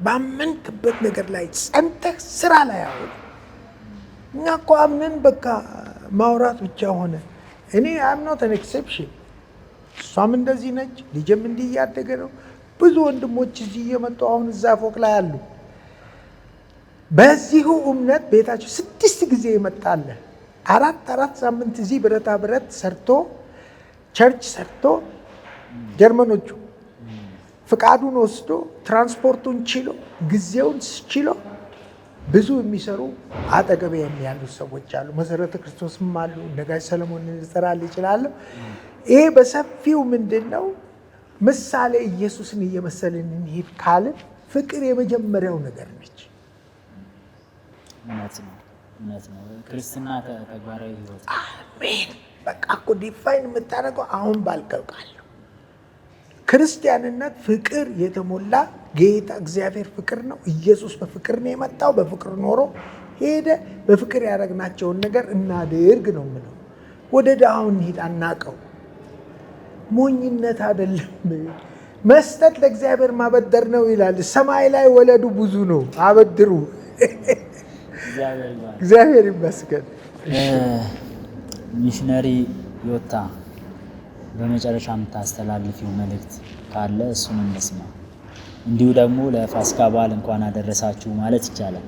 ባመንክበት ነገር ላይ ጸንተህ ስራ ላይ አሁን እኛ እኮ አምነን በቃ ማውራት ብቻ ሆነ። እኔ አም ኖት አን ኤክሴፕሽን። እሷም እንደዚህ ነች፣ ልጅም እንዲህ እያደገ ነው። ብዙ ወንድሞች እዚህ እየመጡ አሁን እዛ ፎቅ ላይ አሉ። በዚሁ እምነት ቤታቸው 6 ጊዜ ይመጣል። 4 ሳምንት እዚህ ብረታ ብረት ሰርቶ ቸርች ሰርቶ ጀርመኖቹ ፍቃዱን ወስዶ ትራንስፖርቱን ችሎ ጊዜውን ችሎ ብዙ የሚሰሩ አጠገቤ የሚያሉ ሰዎች አሉ። መሰረተ ክርስቶስም አሉ። ነጋሽ ሰለሞን ልጠራል ይችላለሁ። ይሄ በሰፊው ምንድን ነው ምሳሌ ኢየሱስን እየመሰልን እንሂድ ካልን ፍቅር የመጀመሪያው ነገር ነች። እውነት ነው። ክርስትና ተግባራዊ ህይወት። አሜን። በቃ እኮ ዲፋይን የምታደርገው አሁን ባልከውቃል ክርስቲያንነት ፍቅር የተሞላ ጌታ እግዚአብሔር ፍቅር ነው። ኢየሱስ በፍቅር ነው የመጣው። በፍቅር ኖሮ ሄደ። በፍቅር ያደረግናቸውን ነገር እናድርግ ነው የምለው። ወደ ዳውን እንሂድ አናቀው። ሞኝነት አይደለም። መስጠት ለእግዚአብሔር ማበደር ነው ይላል። ሰማይ ላይ ወለዱ ብዙ ነው፣ አበድሩ። እግዚአብሔር ይመስገን። ሚሽነሪ ዮታ በመጨረሻ የምታስተላልፊው መልእክት ካለ እሱን እንስማ። እንዲሁ ደግሞ ለፋሲካ በዓል እንኳን አደረሳችሁ ማለት ይቻላል።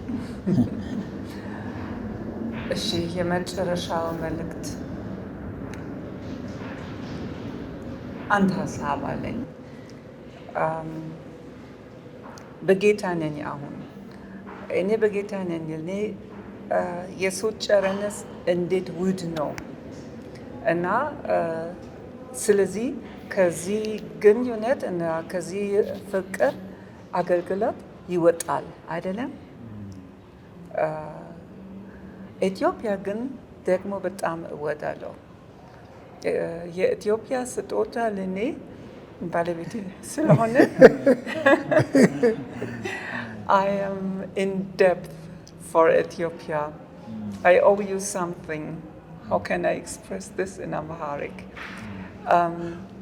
እሺ፣ የመጨረሻው መልእክት አንድ ሀሳብ አለኝ። በጌታ ነኝ። አሁን እኔ በጌታ ነኝ። እኔ የሰው ቸርነት እንዴት ውድ ነው እና ስለዚህ ከዚህ ግንኙነት እና ከዚህ ፍቅር አገልግሎት ይወጣል አይደለም። ኢትዮጵያ ግን ደግሞ በጣም እወዳለሁ። የኢትዮጵያ ስጦታ ለእኔ ባለቤቴ ስለሆነ I am in depth for Ethiopia. I owe you something. How can I express this in Amharic?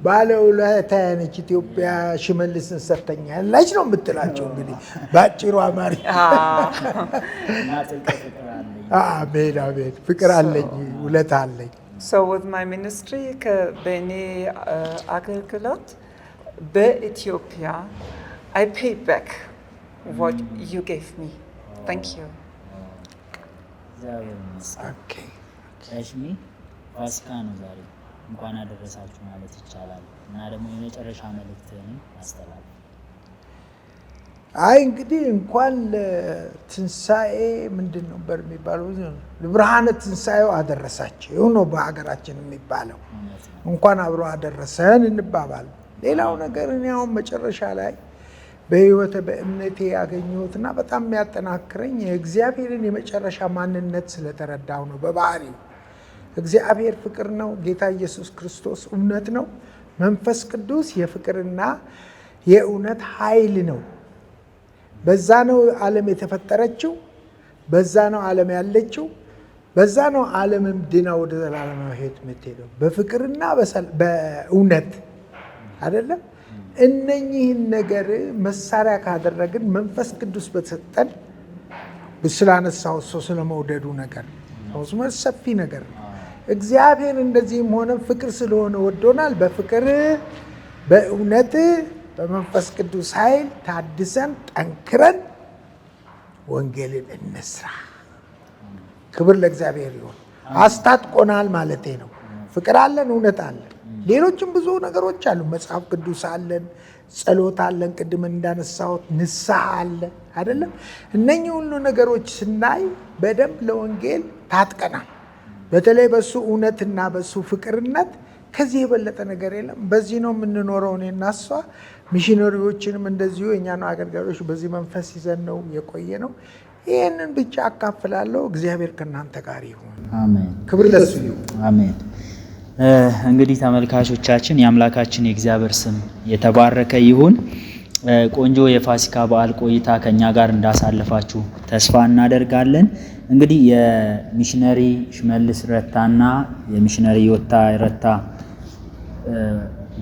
ባለውለታዬ ነች ኢትዮጵያ። ሽመልስን ሰርተኛለች ነው የምትላቸው እንግዲህ በአጭሩ አማርኛ። አሜን አሜን። ፍቅር አለኝ፣ ውለታ አለኝ። So with my ministry በእኔ አገልግሎት በኢትዮጵያ I pay back what you gave me. Thank you. Okay. እሺ፣ ፋሲካ ነው ዛሬ። እንኳን አደረሳችሁ ማለት ይቻላል እና ደግሞ የመጨረሻ መልእክትን አስተላልፍ። አይ እንግዲህ እንኳን ለትንሣኤ ምንድን ነበር የሚባለው ለብርሃነ ትንሣኤው አደረሳችሁ። ይኸው ነው በሀገራችን የሚባለው። እንኳን አብሮ አደረሰን እንባባል። ሌላው ነገር እኔ አሁን መጨረሻ ላይ በህይወቴ በእምነቴ ያገኘሁትና በጣም የሚያጠናክረኝ የእግዚአብሔርን የመጨረሻ ማንነት ስለተረዳሁ ነው። በባህሪው እግዚአብሔር ፍቅር ነው። ጌታ ኢየሱስ ክርስቶስ እውነት ነው። መንፈስ ቅዱስ የፍቅርና የእውነት ኃይል ነው። በዛ ነው ዓለም የተፈጠረችው፣ በዛ ነው ዓለም ያለችው፣ በዛ ነው ዓለምም ድና ወደ ዘላለማዊ ሕይወት የምትሄደው በፍቅርና በእውነት አይደለም። እነኚህን ነገር መሳሪያ ካደረግን መንፈስ ቅዱስ በተሰጠን ስላነሳው ሰው ስለመውደዱ ነገር ነው። ሰፊ ነገር ነው። እግዚአብሔር እንደዚህም ሆነ ፍቅር ስለሆነ ወዶናል። በፍቅር በእውነት በመንፈስ ቅዱስ ኃይል ታድሰን ጠንክረን ወንጌልን እንስራ። ክብር ለእግዚአብሔር ይሁን። አስታጥቆናል ማለቴ ነው። ፍቅር አለን፣ እውነት አለን። ሌሎችም ብዙ ነገሮች አሉ። መጽሐፍ ቅዱስ አለን፣ ጸሎት አለን፣ ቅድም እንዳነሳሁት ንስሐ አለ አይደለም። እነኚህ ሁሉ ነገሮች ስናይ በደንብ ለወንጌል ታጥቀናል። በተለይ በሱ እውነትና በሱ ፍቅርነት ከዚህ የበለጠ ነገር የለም። በዚህ ነው የምንኖረው። እኔና እሷ ሚሽነሪዎችንም እንደዚሁ የእኛን አገልጋዮች በዚህ መንፈስ ይዘን ነው የቆየ ነው። ይህንን ብቻ አካፍላለሁ። እግዚአብሔር ከእናንተ ጋር ይሁን። አሜን። ክብር ለሱ ይሁን። አሜን። እንግዲህ ተመልካቾቻችን የአምላካችን የእግዚአብሔር ስም የተባረከ ይሁን። ቆንጆ የፋሲካ በዓል ቆይታ ከኛ ጋር እንዳሳለፋችሁ ተስፋ እናደርጋለን። እንግዲህ የሚሽነሪ ሽመልስ ረታና የሚሽነሪ ዮታ ረታ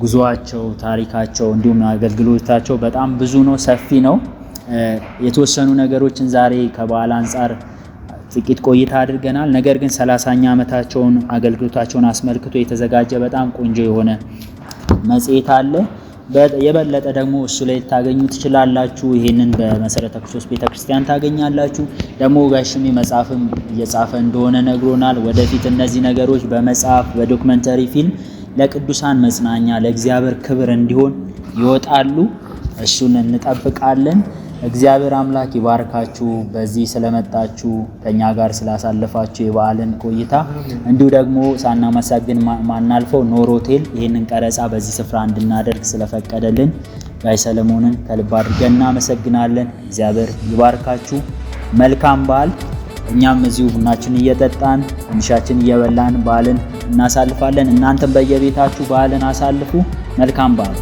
ጉዞአቸው፣ ታሪካቸው እንዲሁም አገልግሎታቸው በጣም ብዙ ነው፣ ሰፊ ነው። የተወሰኑ ነገሮችን ዛሬ ከበዓል አንጻር ጥቂት ቆይታ አድርገናል። ነገር ግን 30ኛ ዓመታቸውን አገልግሎታቸውን አስመልክቶ የተዘጋጀ በጣም ቆንጆ የሆነ መጽሔት አለ። የበለጠ ደግሞ እሱ ላይ ታገኙ ትችላላችሁ። ይሄንን በመሰረተ ክርስቶስ ቤተክርስቲያን ታገኛላችሁ። ደግሞ ጋሽሚ መጽሐፍም እየጻፈ እንደሆነ ነግሮናል። ወደፊት እነዚህ ነገሮች በመጽሐፍ በዶክመንተሪ ፊልም ለቅዱሳን መጽናኛ ለእግዚአብሔር ክብር እንዲሆን ይወጣሉ። እሱን እንጠብቃለን። እግዚአብሔር አምላክ ይባርካችሁ። በዚህ ስለመጣችሁ ከኛ ጋር ስላሳለፋችሁ የበዓልን ቆይታ እንዲሁ ደግሞ ሳናመሰግን ማናልፈው ኖር ሆቴል ይህንን ቀረጻ በዚህ ስፍራ እንድናደርግ ስለፈቀደልን ጋይ ሰለሞንን ከልብ አድርገን እናመሰግናለን። እግዚአብሔር ይባርካችሁ። መልካም በዓል። እኛም እዚሁ ቡናችን እየጠጣን ትንሻችን እየበላን በዓልን እናሳልፋለን። እናንተም በየቤታችሁ በዓልን አሳልፉ። መልካም በዓል።